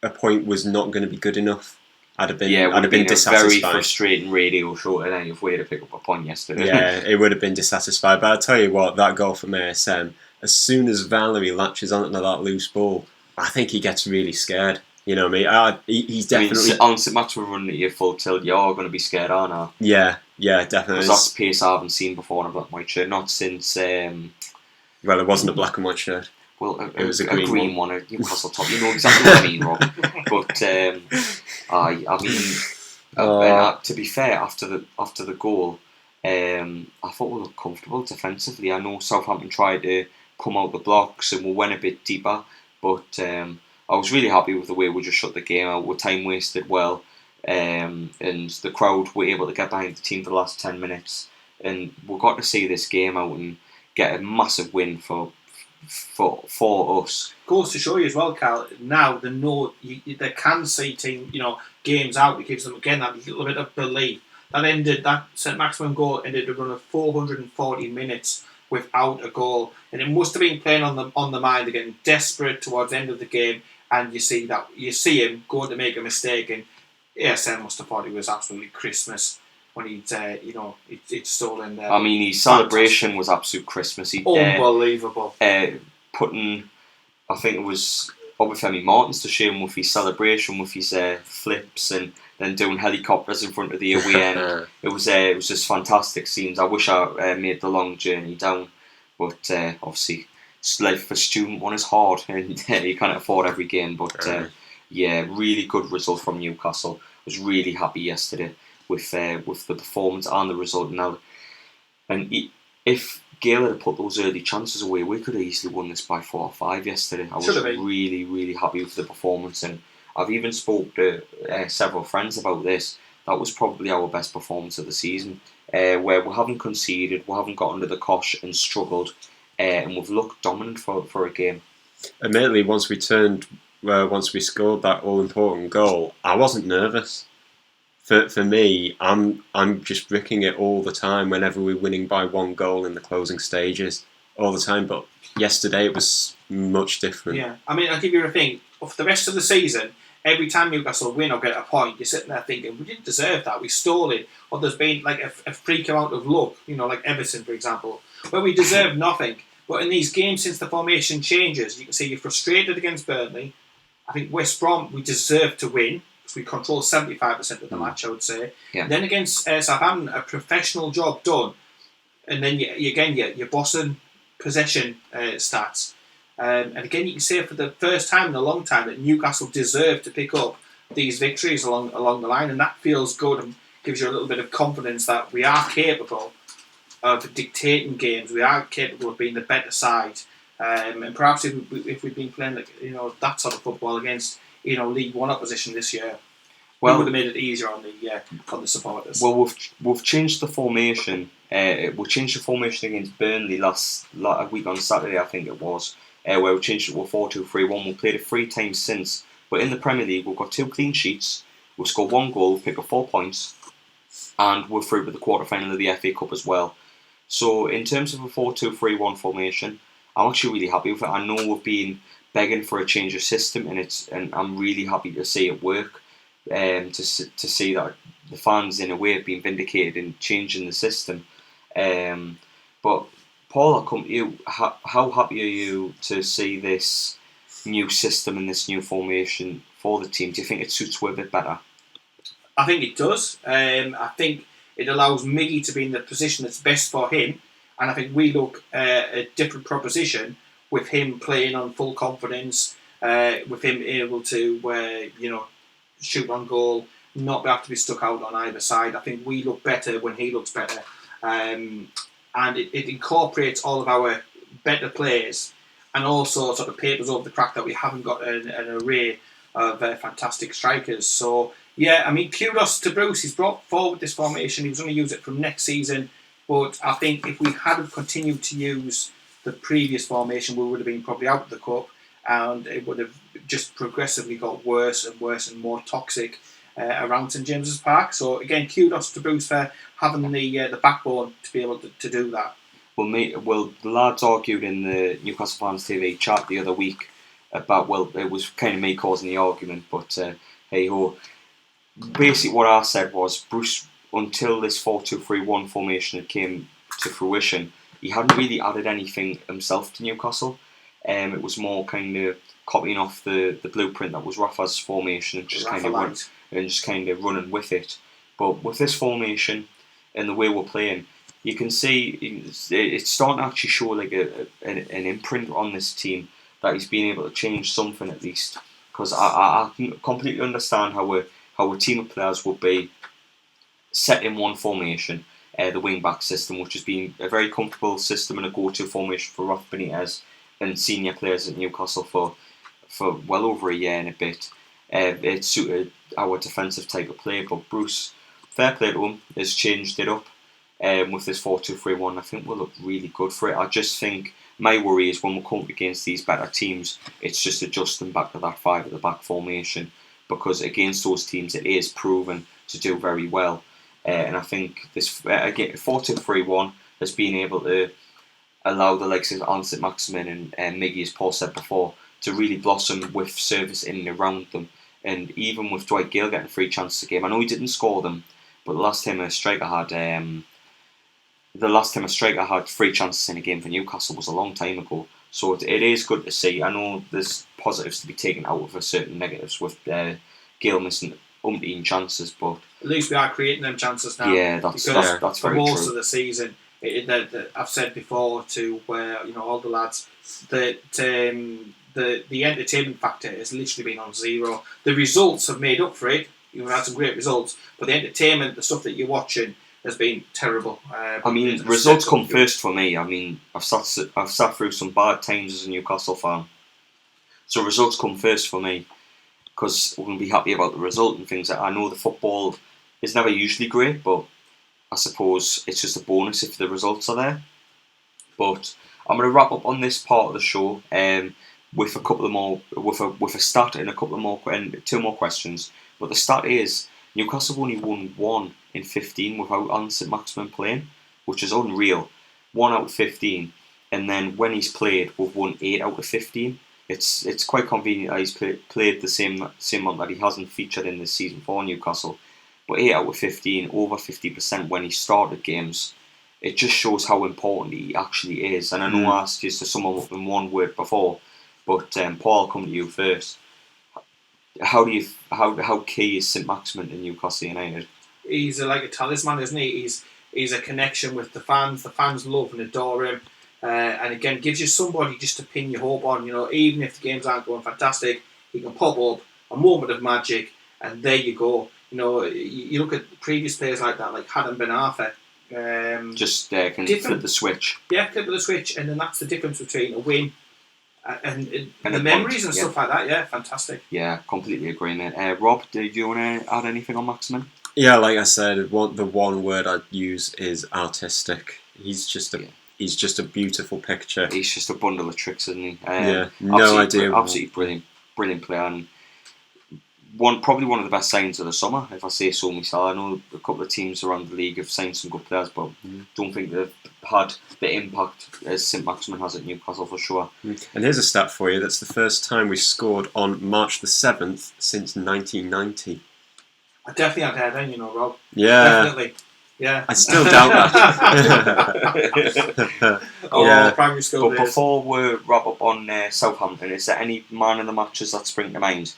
a point was not going to be good enough. I'd have been dissatisfied. A very frustrating radio show today if we had to pick up a point yesterday. Yeah, it would have been dissatisfied. But I'll tell you what, that goal from ASM, as soon as Valerie latches onto that loose ball, I think he gets really scared. You know what I mean? He's definitely... on Saint-Maximin running at your full tilt, you're going to be scared, aren't you? Yeah, definitely. Because that's the pace I haven't seen before in a black and white shirt. Not since... well, it wasn't a black and white shirt. Well, it was a green one. A Newcastle top. You know exactly what I mean, Rob. But to be fair, after the goal, I thought we looked comfortable defensively. I know Southampton tried to come out the blocks and we went a bit deeper, but I was really happy with the way we just shut the game out. We time wasted well, and the crowd were able to get behind the team for the last 10 minutes, and we got to see this game out and get a massive win for us. Goes to show you as well, Carl. Now they know they can see games out. It gives them again that little bit of belief. That Saint-Maximin goal ended a run of 440 minutes without a goal, and it must have been playing on the mind. They're getting desperate towards the end of the game, and you see him going to make a mistake, and ASM must have thought it was absolutely Christmas when he'd stolen there. I mean, his celebration was absolute Christmas. Unbelievable. Putting, I think it was Obafemi Martins to shame with his celebration, with his flips, and then doing helicopters in front of the away end. It was just fantastic scenes. I wish I made the long journey down, but obviously life for student one is hard, and you can't afford every game. But really good result from Newcastle. I was really happy yesterday with the performance and the result now. And if Gale had put those early chances away, we could have easily won this by 4 or 5 yesterday. I was really, really happy with the performance, and I've even spoke to several friends about this. That was probably our best performance of the season, where we haven't conceded, we haven't got under the cosh and struggled, and we've looked dominant for a game. Admittedly, once we scored that all-important goal, I wasn't nervous. For me, I'm just bricking it all the time whenever we're winning by 1 goal in the closing stages, all the time. But yesterday it was much different. Yeah, I mean, I'll give you a thing. For the rest of the season, every time Newcastle win or get a point, you're sitting there thinking, we didn't deserve that, we stole it. Or there's been like a freak amount of luck, like Everton, for example, where we deserve nothing. But in these games, since the formation changes, you can see you're frustrated against Burnley. I think West Brom, we deserve to win. We control 75% of the match, I would say. Yeah. Then against Southampton, a professional job done, and then you're bossing possession stats. And again, you can say for the first time in a long time that Newcastle deserve to pick up these victories along the line, and that feels good. And gives you a little bit of confidence that we are capable of dictating games. We are capable of being the better side. And perhaps if we'd been playing that sort of football against League One opposition this year, it would have made it easier on the supporters. Well, we've changed the formation. We changed the formation against Burnley last week on Saturday, I think it was, where we changed it to a 4-2-3-1. We've played it 3 times since. But in the Premier League, we've got 2 clean sheets. We've scored 1 goal, we've picked up 4 points, and we're through to the quarter-final of the FA Cup as well. So in terms of a 4-2-3-1 formation, I'm actually really happy with it. I know we've been begging for a change of system, and I'm really happy to see it work. To see that the fans in a way have been vindicated in changing the system. But Paul, I'll come to you. How happy are you to see this new system and this new formation for the team? Do you think it suits you a bit better? I think it does. I think it allows Miggy to be in the position that's best for him, and I think we look a different proposition with him playing on full confidence, with him able to shoot on goal, not have to be stuck out on either side. I think we look better when he looks better, and it incorporates all of our better players, and also sort of papers over the crack that we haven't got an array of fantastic strikers. So yeah, I mean, kudos to Bruce. He's brought forward this formation. He was going to use it from next season, but I think if we hadn't continued to use the previous formation, we would have been probably out of the cup, and it would have just progressively got worse and worse and more toxic around St James's Park. So again, kudos to Bruce for having the backbone to be able to do that. Well, the lads argued in the Newcastle Fans TV chat the other week about, well, it was kind of me causing the argument, but hey ho. Basically what I said was, Bruce, until this 4-2-3-1 formation came to fruition, he hadn't really added anything himself to Newcastle. It was more kind of copying off the blueprint that was Rafa's formation and just kind of running with it. But with this formation and the way we're playing, you can see it's starting to actually show like an imprint on this team, that he's been able to change something at least. Because I can completely understand how a team of players would be set in one formation, the wing-back system, which has been a very comfortable system and a go-to formation for Rafa Benitez and senior players at Newcastle for well over a year and a bit. It suited our defensive type of play, but Bruce, fair play to him, has changed it up with this 4-2-3-1. I think we'll look really good for it. I just think my worry is when we come up against these better teams, it's just adjusting back to that 5 at the back formation, because against those teams it is proven to do very well. And I think this 4-2-3-1 has been able to allow the likes of Saint-Maximin and Miggy, as Paul said before, to really blossom with service in and around them. And even with Dwight Gale getting 3 chances a game, I know he didn't score them, but the last time a striker had 3 chances in a game for Newcastle was a long time ago. So it is good to see. I know there's positives to be taken out of certain negatives with Gale missing umpteen chances, but at least we are creating them chances now. Yeah, that's very true. For most of the season, I've said before to all the lads that the entertainment factor has literally been on zero. The results have made up for it. You've had some great results, but the entertainment, the stuff that you're watching, has been terrible. I mean, results come first for me. I mean, I've sat through some bad times as a Newcastle fan, so results come first for me, because we're going to be happy about the result and things. I know the football is never usually great, but I suppose it's just a bonus if the results are there. But I'm going to wrap up on this part of the show with a couple of more, with a stat and a couple of more, and 2 more questions. But the stat is Newcastle only won 1 in 15 without Saint-Maximin playing, which is unreal. 1 out of 15, and then when he's played, we've won 8 out of 15. It's quite convenient that he's played the same month that he hasn't featured in this season for Newcastle. But 8 out of 15, over 50% when he started games. It just shows how important he actually is. And I know I asked you to sum him up in one word before, but Paul, I'll come to you first. How key is Saint-Maximin to Newcastle United? He's like a talisman, isn't he? He's a connection with the fans. The fans love and adore him. And again, gives you somebody just to pin your hope on. Even if the games aren't going fantastic, he can pop up a moment of magic, and there you go. You know, you look at previous players like that, like Haddon Ben Arthur. Can flip the switch. Yeah, flip the switch, and then that's the difference between a win and the a memories point, and stuff like that. Yeah, fantastic. Yeah, completely agree, mate. Rob, do you want to add anything on Maximin? Yeah, like I said, the one word I'd use is artistic. He's just a beautiful picture. He's just a bundle of tricks, isn't he? No idea. Absolutely brilliant player, and probably one of the best signings of the summer, if I say so myself. I know a couple of teams around the league have signed some good players, but don't think they've had the impact as Saint-Maximin has at Newcastle for sure. And here's a stat for you: that's the first time we scored on March the 7th since 1990. I definitely had hair then, you know, Rob. Yeah, definitely. Yeah, I still doubt that. Primary school But days. before we wrap up on Southampton, is there any man in the matches that spring to mind?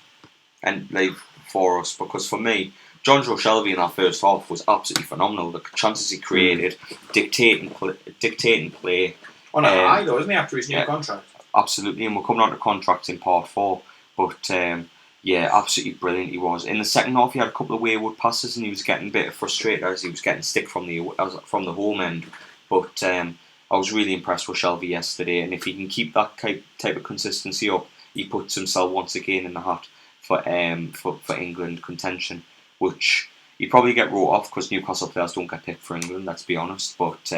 And like for us, because for me, John Joe Shelby in our first half was absolutely phenomenal. The chances he created, dictating play. On a high though, isn't he, after his new contract? Absolutely, and we're coming on to contracts in part 4. But absolutely brilliant he was. In the second half, he had a couple of wayward passes, and he was getting a bit frustrated as he was getting stick from the home end. But I was really impressed with Shelby yesterday, and if he can keep that type of consistency up, he puts himself once again in the hat for England contention, which you probably get wrote off because Newcastle players don't get picked for England, let's be honest. But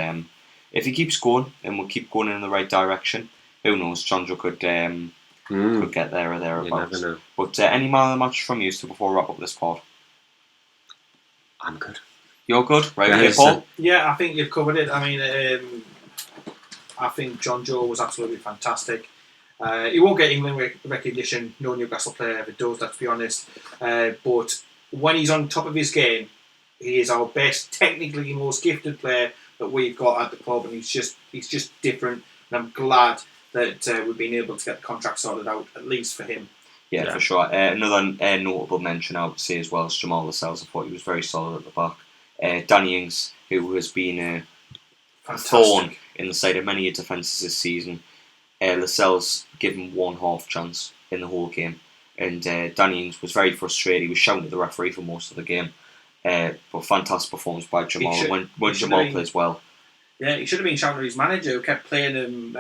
if he keeps going and we'll keep going in the right direction, who knows? Chandra could get there or thereabouts. You never know. But any man of the match from you before we wrap up this pod? I'm good. You're good, right? Yeah, Okay, Paul. Yeah, I think you've covered it. I mean, I think John Joe was absolutely fantastic. He won't get England recognition, no Newcastle player ever does, let's be honest. But when he's on top of his game, he is our best, technically most gifted player that we've got at the club, and he's just different. And I'm glad that we've been able to get the contract sorted out, at least for him. Yeah, for sure. Another notable mention I would say as well is Jamal Lascelles. I thought he was very solid at the back. Danny Ings, who has been a thorn in the side of many defences this season. Lascelles gave him one half chance in the whole game, and Danny Ings was very frustrated. He was shouting at the referee for most of the game. But fantastic performance by Jamal. When Jamal plays well. Yeah, he should have been shouting at his manager who kept playing him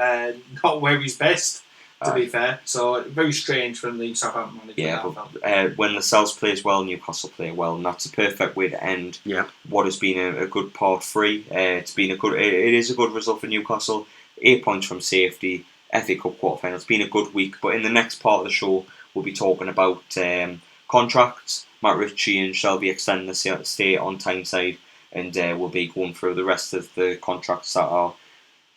not where he's best, to be fair. So very strange from the Southampton manager. Yeah, but when Lascelles plays well, Newcastle play well, and that's a perfect way to end what has been a good part 3. It is a good result for Newcastle. 8 points from safety. FA Cup quarterfinal. It's been a good week, but in the next part of the show, we'll be talking about contracts. Matt Ritchie and Shelby extending the stay on Tyneside, and we'll be going through the rest of the contracts that are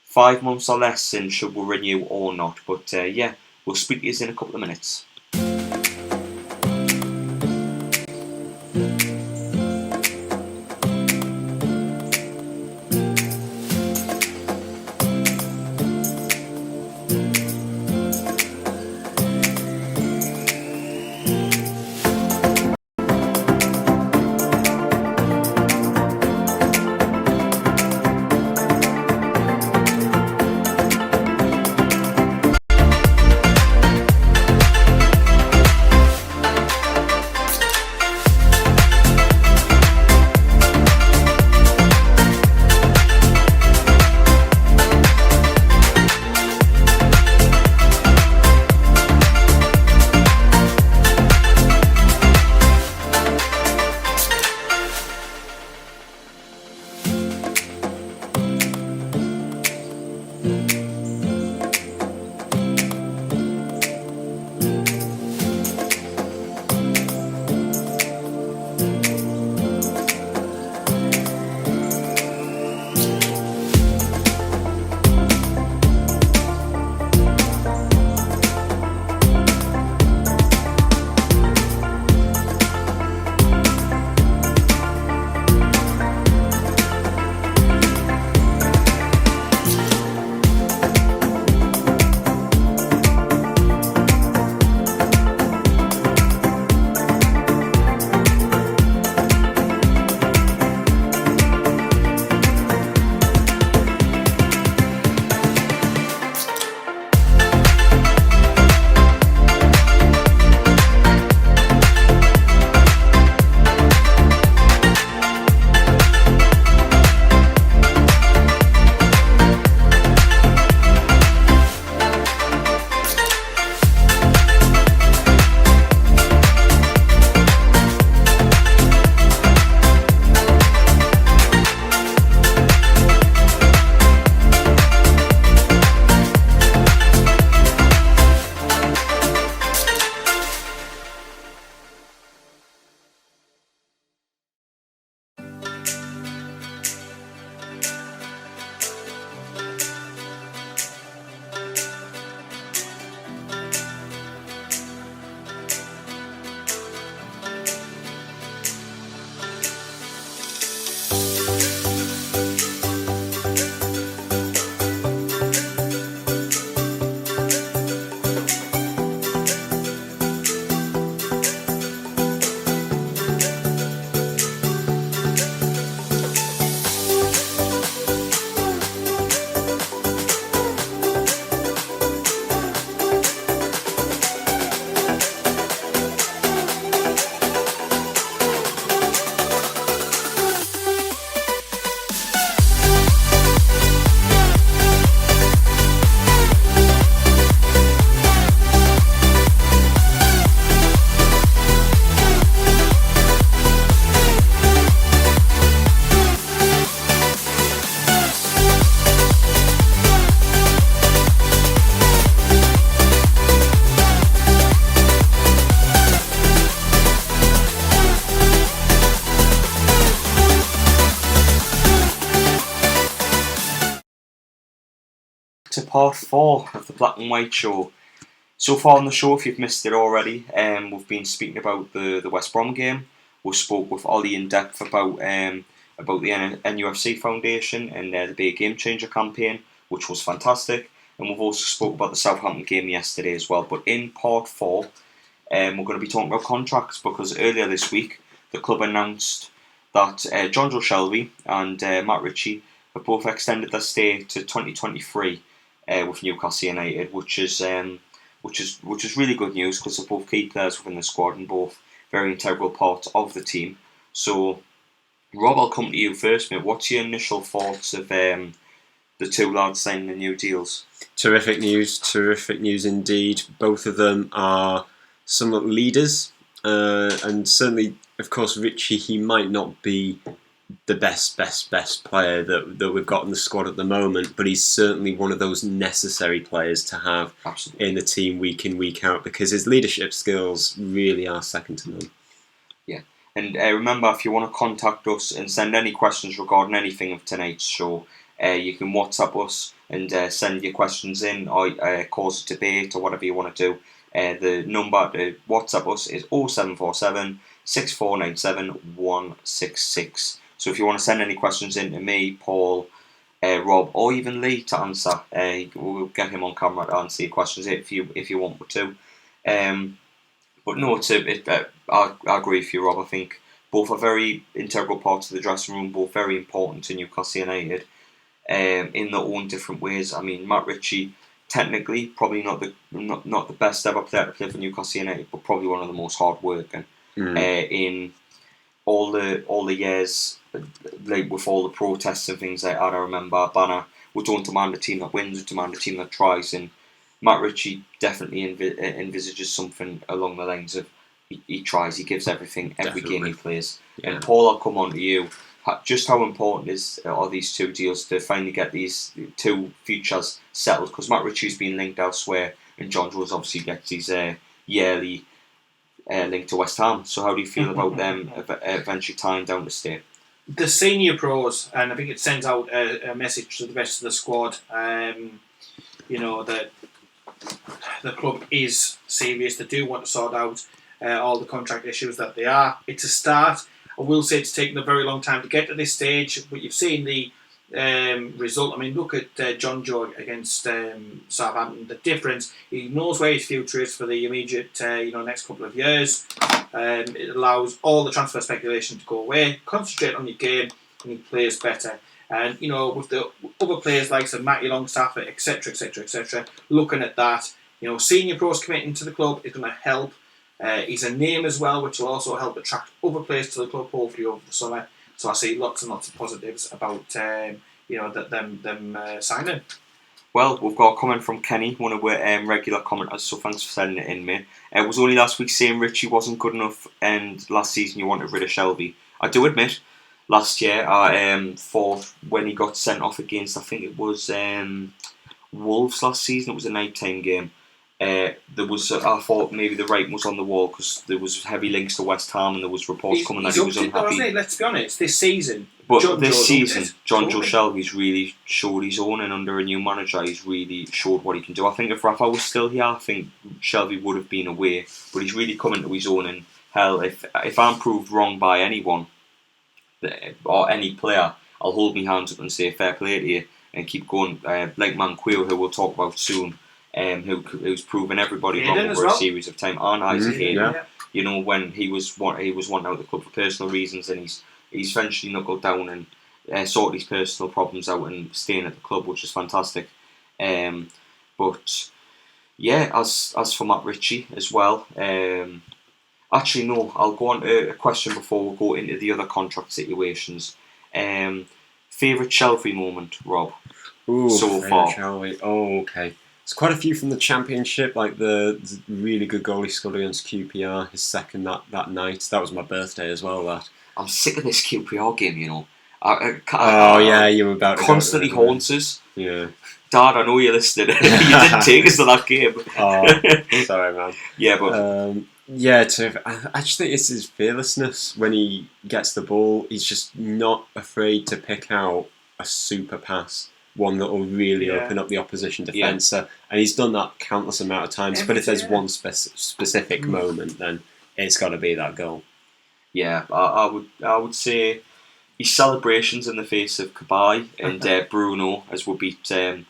5 months or less, and should we renew or not. But we'll speak to you in a couple of minutes. to part 4 of the Black and White show. So far on the show, if you've missed it already, we've been speaking about the West Brom game. We spoke with Ollie in depth about the NUFC Foundation and the Be a Game Changer campaign, which was fantastic. And we've also spoke about the Southampton game yesterday as well. But in part 4, we're going to be talking about contracts, because earlier this week the club announced that Jonjo Shelvey and Matt Ritchie have both extended their stay to 2023 with Newcastle United, which is really good news, because they're both key players within the squad and both very integral parts of the team. So, Rob, I'll come to you first, mate. What's your initial thoughts of the two lads signing the new deals? Terrific news indeed. Both of them are somewhat leaders, and certainly, of course, Ritchie, he might not be the best player that we've got in the squad at the moment, but he's certainly one of those necessary players to have Absolutely. in the team week in, week out, because his leadership skills really are second to none. Yeah, and remember, if you want to contact us and send any questions regarding anything of tonight's show, you can WhatsApp us and send your questions in, or cause a debate, or whatever you want to do. The number to WhatsApp us is 0747 6497 166. So if you want to send any questions in to me, Paul, Rob, or even Lee to answer, we'll get him on camera to answer your questions if you want to. But no, I agree with you, Rob. I think both are very integral parts of the dressing room, both very important to Newcastle United in their own different ways. I mean, Matt Ritchie, technically probably not the best ever player to play for Newcastle United, but probably one of the most hard-working in all the years, like with all the protests and things like that. I remember a banner: "We don't demand a team that wins, we demand a team that tries." And Matt Ritchie definitely envisages something along the lines of he tries, he gives everything every game he plays. Yeah. And Paul, I'll come on to you. Just how important are these two deals to finally get these two futures settled? Because Matt Ritchie's been linked elsewhere, and John Rose obviously gets his yearly link to West Ham. So how do you feel about them eventually tying down to stay? The senior pros, and I think it sends out a message to the rest of the squad, that the club is serious. They do want to sort out all the contract issues that they are. It's a start. I will say it's taken a very long time to get to this stage, but you've seen the result. I mean, look at Jonjo against Southampton. The difference, he knows where his future is for the immediate next couple of years. It allows all the transfer speculation to go away. Concentrate on your game, and he plays better. And with the other players like Matty Longstaff, etc., looking at that, senior pros committing to the club is going to help. He's a name as well, which will also help attract other players to the club, hopefully over the summer. So I see lots and lots of positives about them signing. Well, we've got a comment from Kenny, one of our regular commenters, so thanks for sending it in, mate. It was only last week saying Ritchie wasn't good enough, and last season you wanted rid of Shelvey. I do admit, last year, for when he got sent off against, I think it was Wolves last season, it was a night-time game. I thought maybe the writing was on the wall, because there was heavy links to West Ham, and there was reports coming that he was unhappy. Let's be honest, this season. But this season, Jonjo Shelvey's really showed his own, and under a new manager, he's really showed what he can do. I think if Rafa was still here, I think Shelvey would have been away, but he's really come into his own. And hell, if I'm proved wrong by anyone or any player, I'll hold my hands up and say fair play to you and keep going. Like Manquillo, who we'll talk about soon. Who's proven everybody wrong over a series of time, and Isaac Hayden. Yeah. When he was wanting out of the club for personal reasons, and he's eventually knuckled down and sorted his personal problems out and staying at the club, which is fantastic. But yeah, as for Matt Ritchie as well, actually no, I'll go on to a question before we go into the other contract situations. Favourite Shelvey moment, Rob? So far. Shelvey. Oh, okay. There's quite a few from the Championship, like the really good goal he scored against QPR, his second that night. That was my birthday as well, that. I'm sick of this QPR game, you know. You were about to constantly haunts us. Yeah. Dad, I know you're listening. You didn't take us to that game. Oh, sorry, man. Yeah, but... I just think it's his fearlessness. When he gets the ball, he's just not afraid to pick out a super pass one that will really Yeah. open up the opposition defence. And he's done that countless amount of times. But if there's one specific moment, then it's got to be that goal. Yeah, I would say his celebrations in the face of Kabay and Bruno, as we beat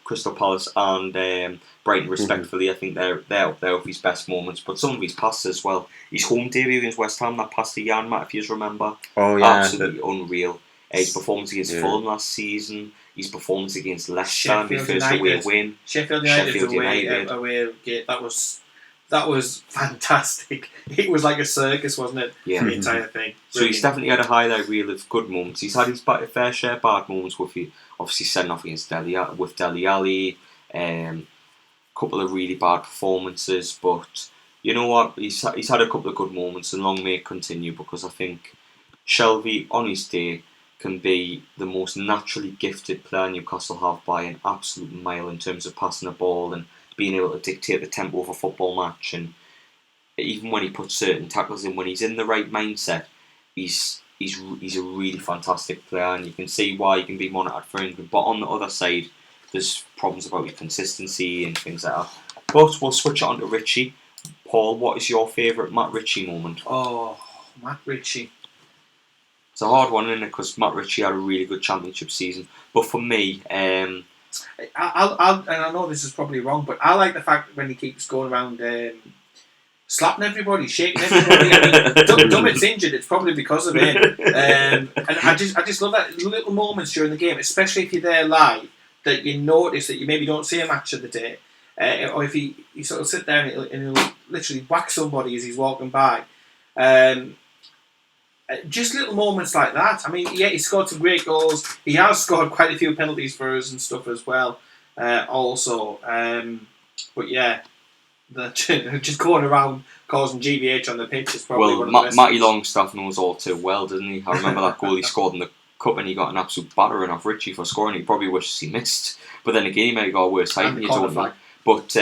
Crystal Palace and Brighton respectfully. I think they're up there with his best moments. But some of his passes as well. His home debut against West Ham, that pass to Jan Matt, if you remember, absolutely unreal. His performance against Fulham last season, his performance against Leicester, his first away win. Sheffield United away gate. That was fantastic. It was like a circus, wasn't it? Yeah. The entire thing. So he's definitely had a highlight reel of good moments. He's had his fair share of bad moments with obviously sending off against Dele Alli, couple of really bad performances. But you know what? He's had a couple of good moments, and long may it continue, because I think Shelvey on his day can be the most naturally gifted player Newcastle have by an absolute mile in terms of passing the ball and being able to dictate the tempo of a football match. And even when he puts certain tackles in, when he's in the right mindset, he's a really fantastic player, and you can see why he can be monitored for England. But on the other side, there's problems about his consistency and things like that. But we'll switch it on to Richie. Paul, what is your favourite Matt Ritchie moment? Oh, Matt Ritchie. It's a hard one, isn't it? Because Matt Ritchie had a really good championship season. But for me, and I know this is probably wrong, but I like the fact that when he keeps going around slapping everybody, shaking everybody. I mean, Dummett's injured. It's probably because of him. And I just love that little moments during the game, especially if you're there live, that you notice that you maybe don't see a match of the day, or if he sort of sit there and he'll literally whack somebody as he's walking by. Just little moments like that. I mean, yeah, he scored some great goals. He has scored quite a few penalties for us and stuff as well. Also, but yeah, just going around causing GBH on the pitch is probably one of the best. Matty Longstaff knows all too well, doesn't he? I remember that goal he scored in the cup, and he got an absolute battering off Ritchie for scoring. He probably wishes he missed, but then again, he may have got a worse height than you don't know. But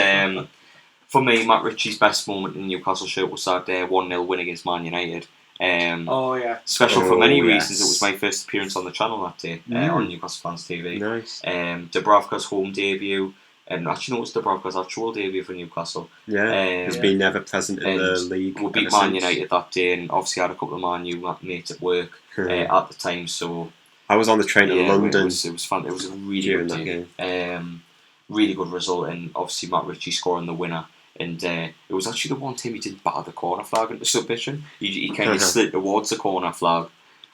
for me, Matt Ritchie's best moment in Newcastle shirt was that 1-0 win against Man United. Special for many reasons. It was my first appearance on the channel that day on Newcastle Fans TV. Nice. Dubravka's home debut, and actually no, it was Dubravka's actual debut for Newcastle. He's been never present in the league. We beat Man United that day, and obviously had a couple of Man U mates at work at the time. So I was on the train to London. It was fun. It was a really good game. Really good result, and obviously Matt Ritchie scoring the winner. And it was actually the one time he didn't batter the corner flag into submission. He kind of slid towards the corner flag.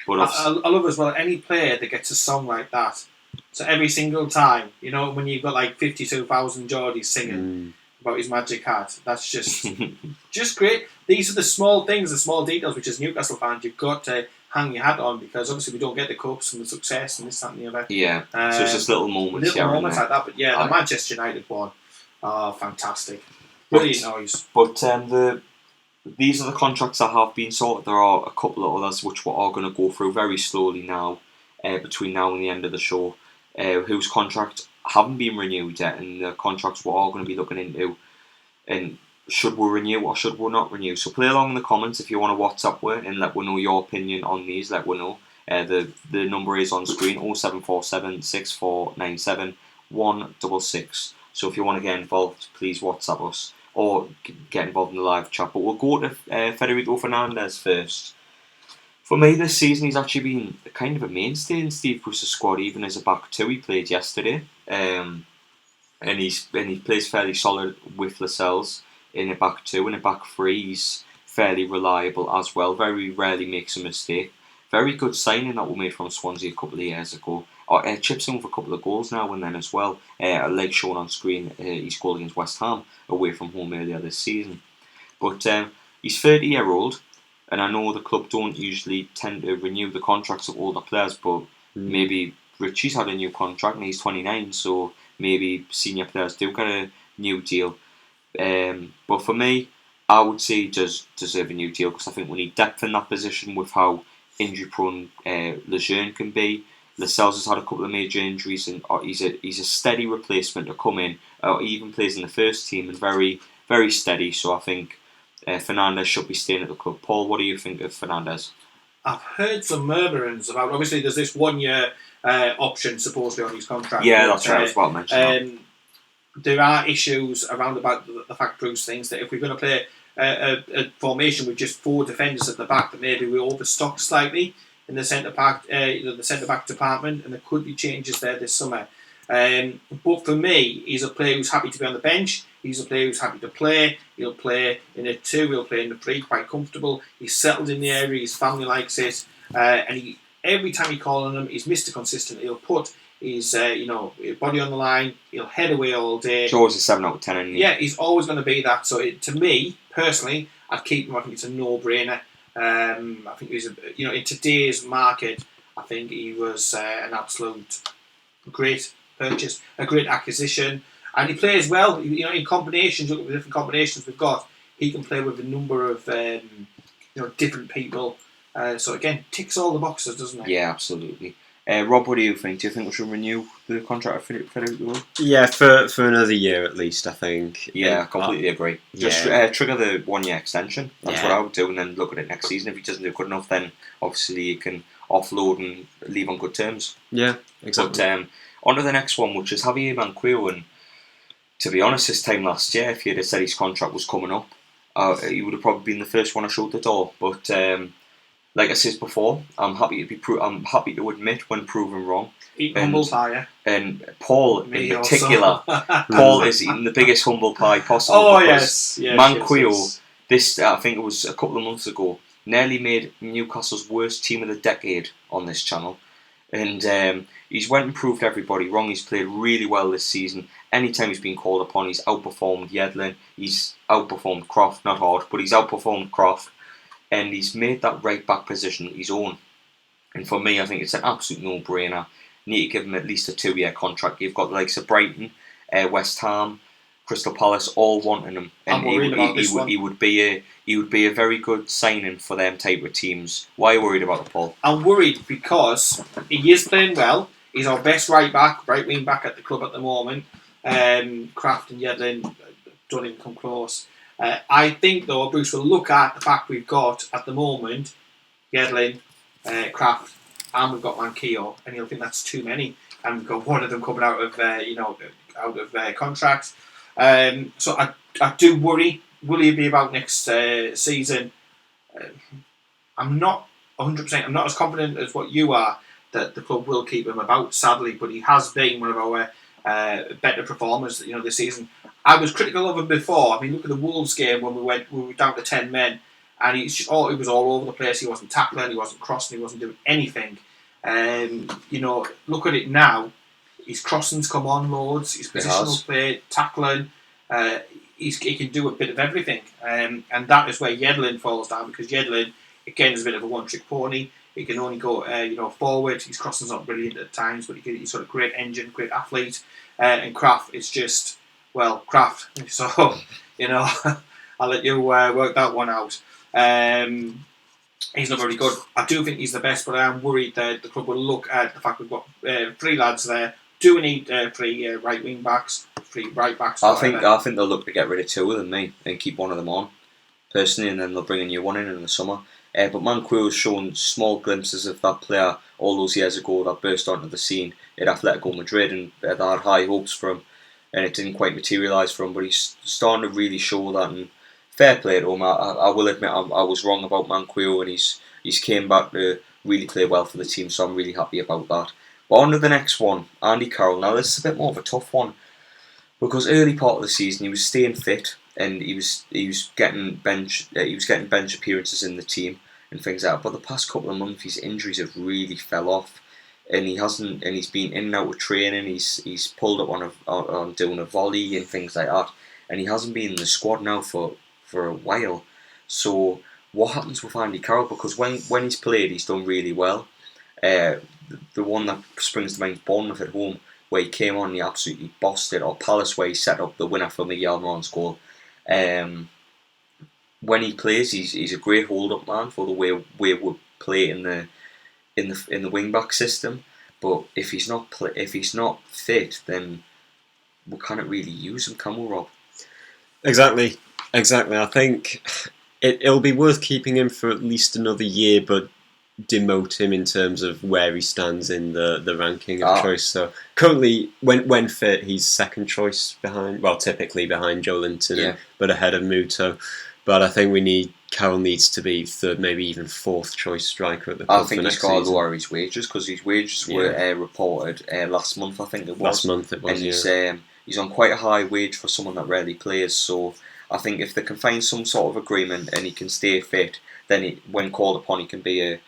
But I love as well any player that gets a song like that. So every single time, you know, when you've got like 52,000 Geordies singing about his magic hat, that's just great. These are the small things, the small details, which as Newcastle fans you've got to hang your hat on, because obviously we don't get the cups and the success and this, that and the other. Yeah, so it's just little moments. Little moments like that, but yeah, the Manchester United one, fantastic. Brilliant noise. But these are the contracts that have been sorted. There are a couple of others which we are going to go through very slowly now, between now and the end of the show, whose contracts haven't been renewed yet, and the contracts we are going to be looking into, and should we renew or should we not renew. So play along in the comments if you want to WhatsApp with and let we know your opinion on these. Let we know. The number is on screen, 0747 6497 166. So if you want to get involved, please WhatsApp us or get involved in the live chat. But we'll go to Federico Fernandez first. For me this season, he's actually been kind of a mainstay in Steve Bruce's squad, even as a back two. He played yesterday, and he plays fairly solid with Lascelles in a back two. In a back three, he's fairly reliable as well. Very rarely makes a mistake. Very good signing that we made from Swansea a couple of years ago. Chips in with a couple of goals now and then as well. Like shown on screen, he scored against West Ham away from home earlier this season. But he's 30-year-old, and I know the club don't usually tend to renew the contracts of older players, but maybe Richie's had a new contract and he's 29, so maybe senior players do get a new deal. But for me, I would say he does deserve a new deal, because I think we need depth in that position with how injury-prone Lejeune can be. Lascelles has had a couple of major injuries, and he's a steady replacement to come in. He even plays in the first team and very, very steady. So I think Fernandez should be staying at the club. Paul, what do you think of Fernandez? I've heard some murmurings about. Obviously, there's this 1 year option supposedly on his contract. Yeah, that's right. I was about to mention that. There are issues around about the fact Bruce thinks that if we're going to play a formation with just 4 defenders at the back, that maybe we overstocked slightly in the centre back, the centre back department, and there could be changes there this summer. But for me, he's a player who's happy to be on the bench. He's a player who's happy to play. He'll play in a 2. He'll play in a 3. Quite comfortable. He's settled in the area. His family likes it, and every time you call on him, he's Mr. Consistent. He'll put his body on the line. He'll head away all day. He's always a 7 out of 10, isn't he? Yeah, he's always going to be that. So to me personally, I'd keep him. I think it's a no-brainer. I think he's in today's market, I think he was an absolute great purchase, a great acquisition, and he plays well. In combinations, look at the different combinations we've got. He can play with a number of different people. So again, ticks all the boxes, doesn't it? Yeah, absolutely. Rob, what do you think? Do you think we should renew the contract for Federico? Yeah, for another year at least, I think. Yeah, I completely agree. Just trigger the 1-year extension. That's what I would do, and then look at it next season. If he doesn't do good enough, then obviously you can offload and leave on good terms. Yeah, exactly. But on to the next one, which is Javier Manquillo. And to be honest, this time last year, if he had said his contract was coming up, he would have probably been the first one I showed the door. But like I said before, I'm happy to admit when proven wrong. Humble pie. And Paul in particular, Paul is eating the biggest humble pie possible. Oh yes, Manquillo. Yes. This I think it was a couple of months ago. Nearly made Newcastle's worst team of the decade on this channel, and he's went and proved everybody wrong. He's played really well this season. Anytime he's been called upon, he's outperformed Yedlin. He's outperformed Croft, not hard, but he's outperformed Croft. And he's made that right back position his own. And for me, I think it's an absolute no-brainer. Need to give him at least a 2-year contract. You've got the likes of Brighton, West Ham, Crystal Palace, all wanting him. And he would be a very good signing for them type of teams. Why are you worried about it, Paul? I'm worried because he is playing well. He's our best right wing back at the club at the moment. Kraft and Yedlin don't even come close. I think, though, Bruce will look at the fact we've got, at the moment, Yedlin, Kraft, and we've got Manquillo, and he'll think that's too many. And we've got one of them coming out of contract. So I do worry. Will he be about next season? I'm not 100%. I'm not as confident as what you are that the club will keep him about, sadly, but he has been one of our better performers, this season. I was critical of him before. I mean, look at the Wolves game when we were down to 10 men, and he was all over the place. He wasn't tackling, he wasn't crossing, he wasn't doing anything. Look at it now. His crossings come on loads. His positional play, tackling. He can do a bit of everything, and that is where Yedlin falls down, because Yedlin, again, is a bit of a one-trick pony. He can only go, forward. His crossing's not brilliant at times, but he's got a great engine, great athlete. And Kraft is just, Kraft. So, I'll let you work that one out. He's not very good. I do think he's the best, but I am worried that the club will look at the fact we've got 3 lads there. Do we need 3 right wing backs, 3 right backs? I think they'll look to get rid of 2 of them, and keep one of them on, personally, and then they'll bring a new one in the summer. But Manquillo's shown small glimpses of that player all those years ago that burst onto the scene at Atletico Madrid, and they had high hopes for him, and it didn't quite materialise for him, but he's starting to really show that, and fair play to him. I will admit I was wrong about Manquillo, and he's came back to really play well for the team, so I'm really happy about that. But on to the next one, Andy Carroll. Now this is a bit more of a tough one, because early part of the season he was staying fit, and he was getting bench appearances in the team and things like that. But the past couple of months, his injuries have really fell off, and he's been in and out of training. He's pulled up on doing a volley and things like that, and he hasn't been in the squad now for a while. So what happens with Andy Carroll? Because when he's played, he's done really well. The one that springs to mind is Bournemouth at home, where he came on and he absolutely bossed it, or Palace, where he set up the winner for Miguel Moran's goal. When he plays, he's a great hold-up man for the way we play in the wing-back system. But if he's not fit, then we can't really use him, can we, Rob? Exactly. I think it'll be worth keeping him for at least another year, but demote him in terms of where he stands in the ranking of choice. So currently, when fit, he's second choice typically behind Joe Linton, but ahead of Muto. But I think Carroll needs to be third, maybe even fourth choice striker at the club. I think he's got to lower his wages because his wages were reported last month. I think it was. Last month it was. And he's on quite a high wage for someone that rarely plays. So I think if they can find some sort of agreement and he can stay fit, then when called upon, he can be a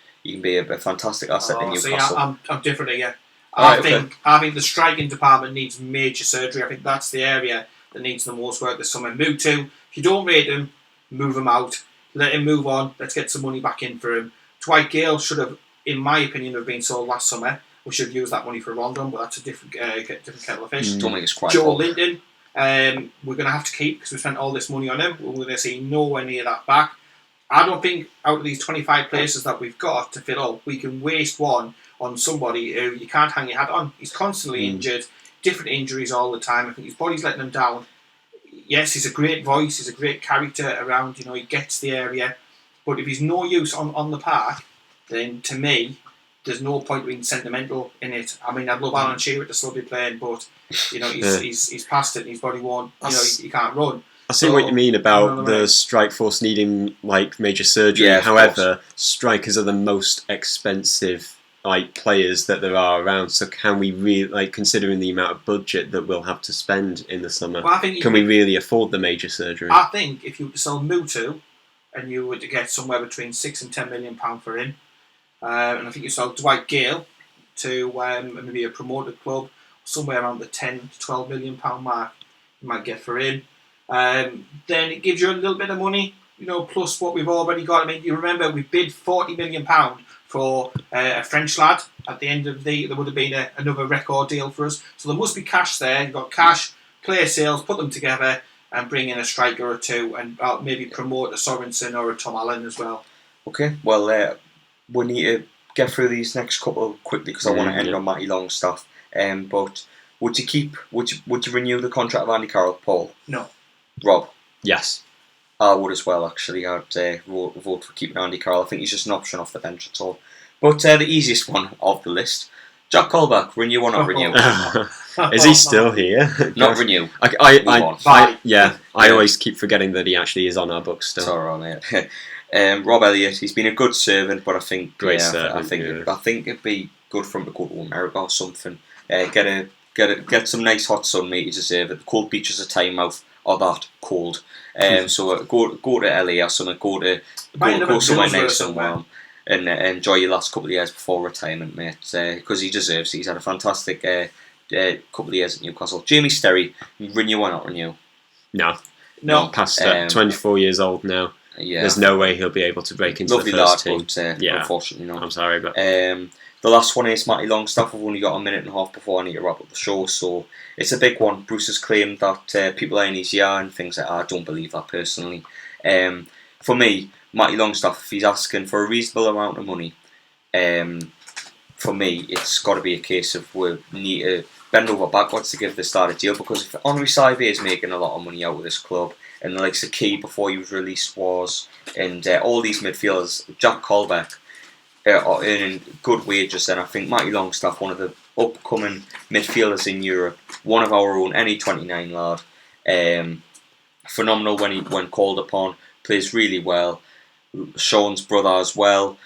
fantastic asset in Newcastle. I'm different here. I think the striking department needs major surgery. I think that's the area that needs the most work this summer. Mutu, if you don't rate him, move him out. Let him move on. Let's get some money back in for him. Dwight Gale should have, in my opinion, have been sold last summer. We should have used that money for Rondon, but that's a different kettle of fish. Don't think it's quite. Joe Linton, we're going to have to keep because we spent all this money on him. We're going to see nowhere near that back. I don't think out of these 25 places that we've got to fill up, we can waste one on somebody who you can't hang your hat on. He's constantly injured, different injuries all the time. I think his body's letting him down. Yes, he's a great voice, he's a great character around, he gets the area. But if he's no use on the park, then to me, there's no point being sentimental in it. I mean, I'd love Alan Shearer to still be playing, but he's past it and his body won't, he can't run. I see what you mean about the strike force needing major surgery. Yeah, however, strikers are the most expensive players that there are around. So can we really, considering the amount of budget that we'll have to spend in the summer, can we really afford the major surgery? I think if you were to sell Mutu and you were to get somewhere between £6 and £10 million for him, and I think you sold Dwight Gale to maybe a promoted club, somewhere around the £10 to £12 million mark, you might get for him. Then it gives you a little bit of money, plus what we've already got. I mean, you remember we bid £40 million for a French lad at the end of there would have been another record deal for us. So there must be cash there. You've got cash, player sales, put them together and bring in a striker or two and maybe promote a Sorensen or a Tom Allen as well. Okay, well, we need to get through these next couple quickly because I want to end on Matty Longstaff. But would you renew the contract of Andy Carroll, Paul? No. Rob? Yes. I would as well, actually. I'd vote for keeping Andy Carroll. I think he's just an option off the bench at all. But the easiest one of the list, Jack Colback, renew or not renew? Is he still here? Not renew. I always keep forgetting that he actually is on our books still. It's alright, mate. Rob Elliott, he's been a good servant, but I think I think it'd be good for him to go to America or something. Get some nice hot sun, mate. He deserves it. The cold beaches of Tynemouth are that cold. So go to LA or something. Go somewhere nice and warm, and enjoy your last couple of years before retirement, mate. Because he deserves it. He's had a fantastic couple of years at Newcastle. Jamie Sterry, renew or not renew? No. Past 24 years old now. Yeah, there's no way he'll be able to break into the first team. But, unfortunately not. I'm sorry, but the last one is Matty Longstaff. We've only got a minute and a half before I need to wrap up the show, so it's a big one. Bruce has claimed that people are in his yard and things like that. I don't believe that personally. For me, Matty Longstaff, if he's asking for a reasonable amount of money, for me, it's got to be a case of we need to bend over backwards to give the start a deal, because if Henri Saivet is making a lot of money out of this club, and the likes of Key before he was released and all these midfielders, Jack Colback, are earning good wages, then I think Matty Longstaff, one of the upcoming midfielders in Europe, one of our own, any 29 lad, phenomenal when called upon, plays really well. Sean's brother as well.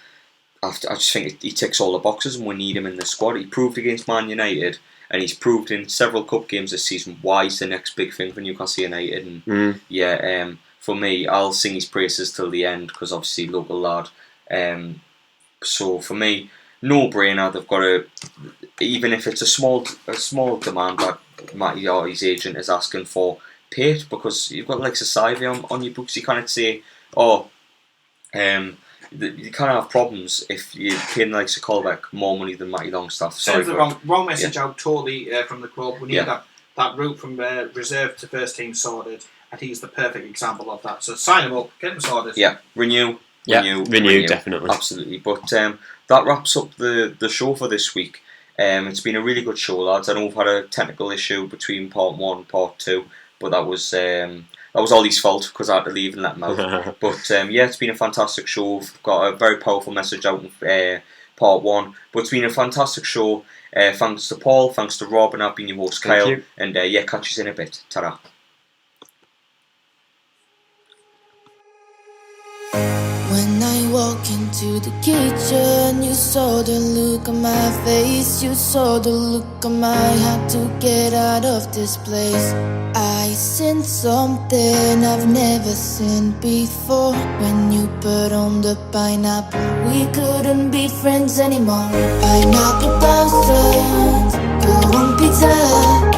I just think he ticks all the boxes and we need him in the squad. He proved against Man United, and he's proved in several cup games this season why he's the next big thing for Newcastle United. And for me, I'll sing his praises till the end because obviously local lad. So for me, no brainer. They've got to, even if it's a small demand that Matty or his agent is asking for, pay it, because you've got like Saivet on your books. You can't say, you can't have problems if you're paying like Colback more money than Matty Longstaff. Sends the wrong message out totally from the club. We need that route from reserve to first team sorted, and he's the perfect example of that. So sign him up, get him sorted. Yeah, renew, definitely, absolutely. But that wraps up the show for this week. It's been a really good show, lads. I know we've had a technical issue between part 1 and part 2, but that was that was Ollie's fault because I had to leave and let him out. But yeah, it's been a fantastic show. We've got a very powerful message out in part 1. But it's been a fantastic show. Thanks to Paul, thanks to Rob, and I've been your host, Kyle. you. And yeah, catch you in a bit. Ta-ra. When I walk into the kitchen, you saw the look on my face. You saw the look on my heart to get out of this place. I seen something I've never seen before. When you put on the pineapple, we couldn't be friends anymore. Pineapple blossoms, go on pizza.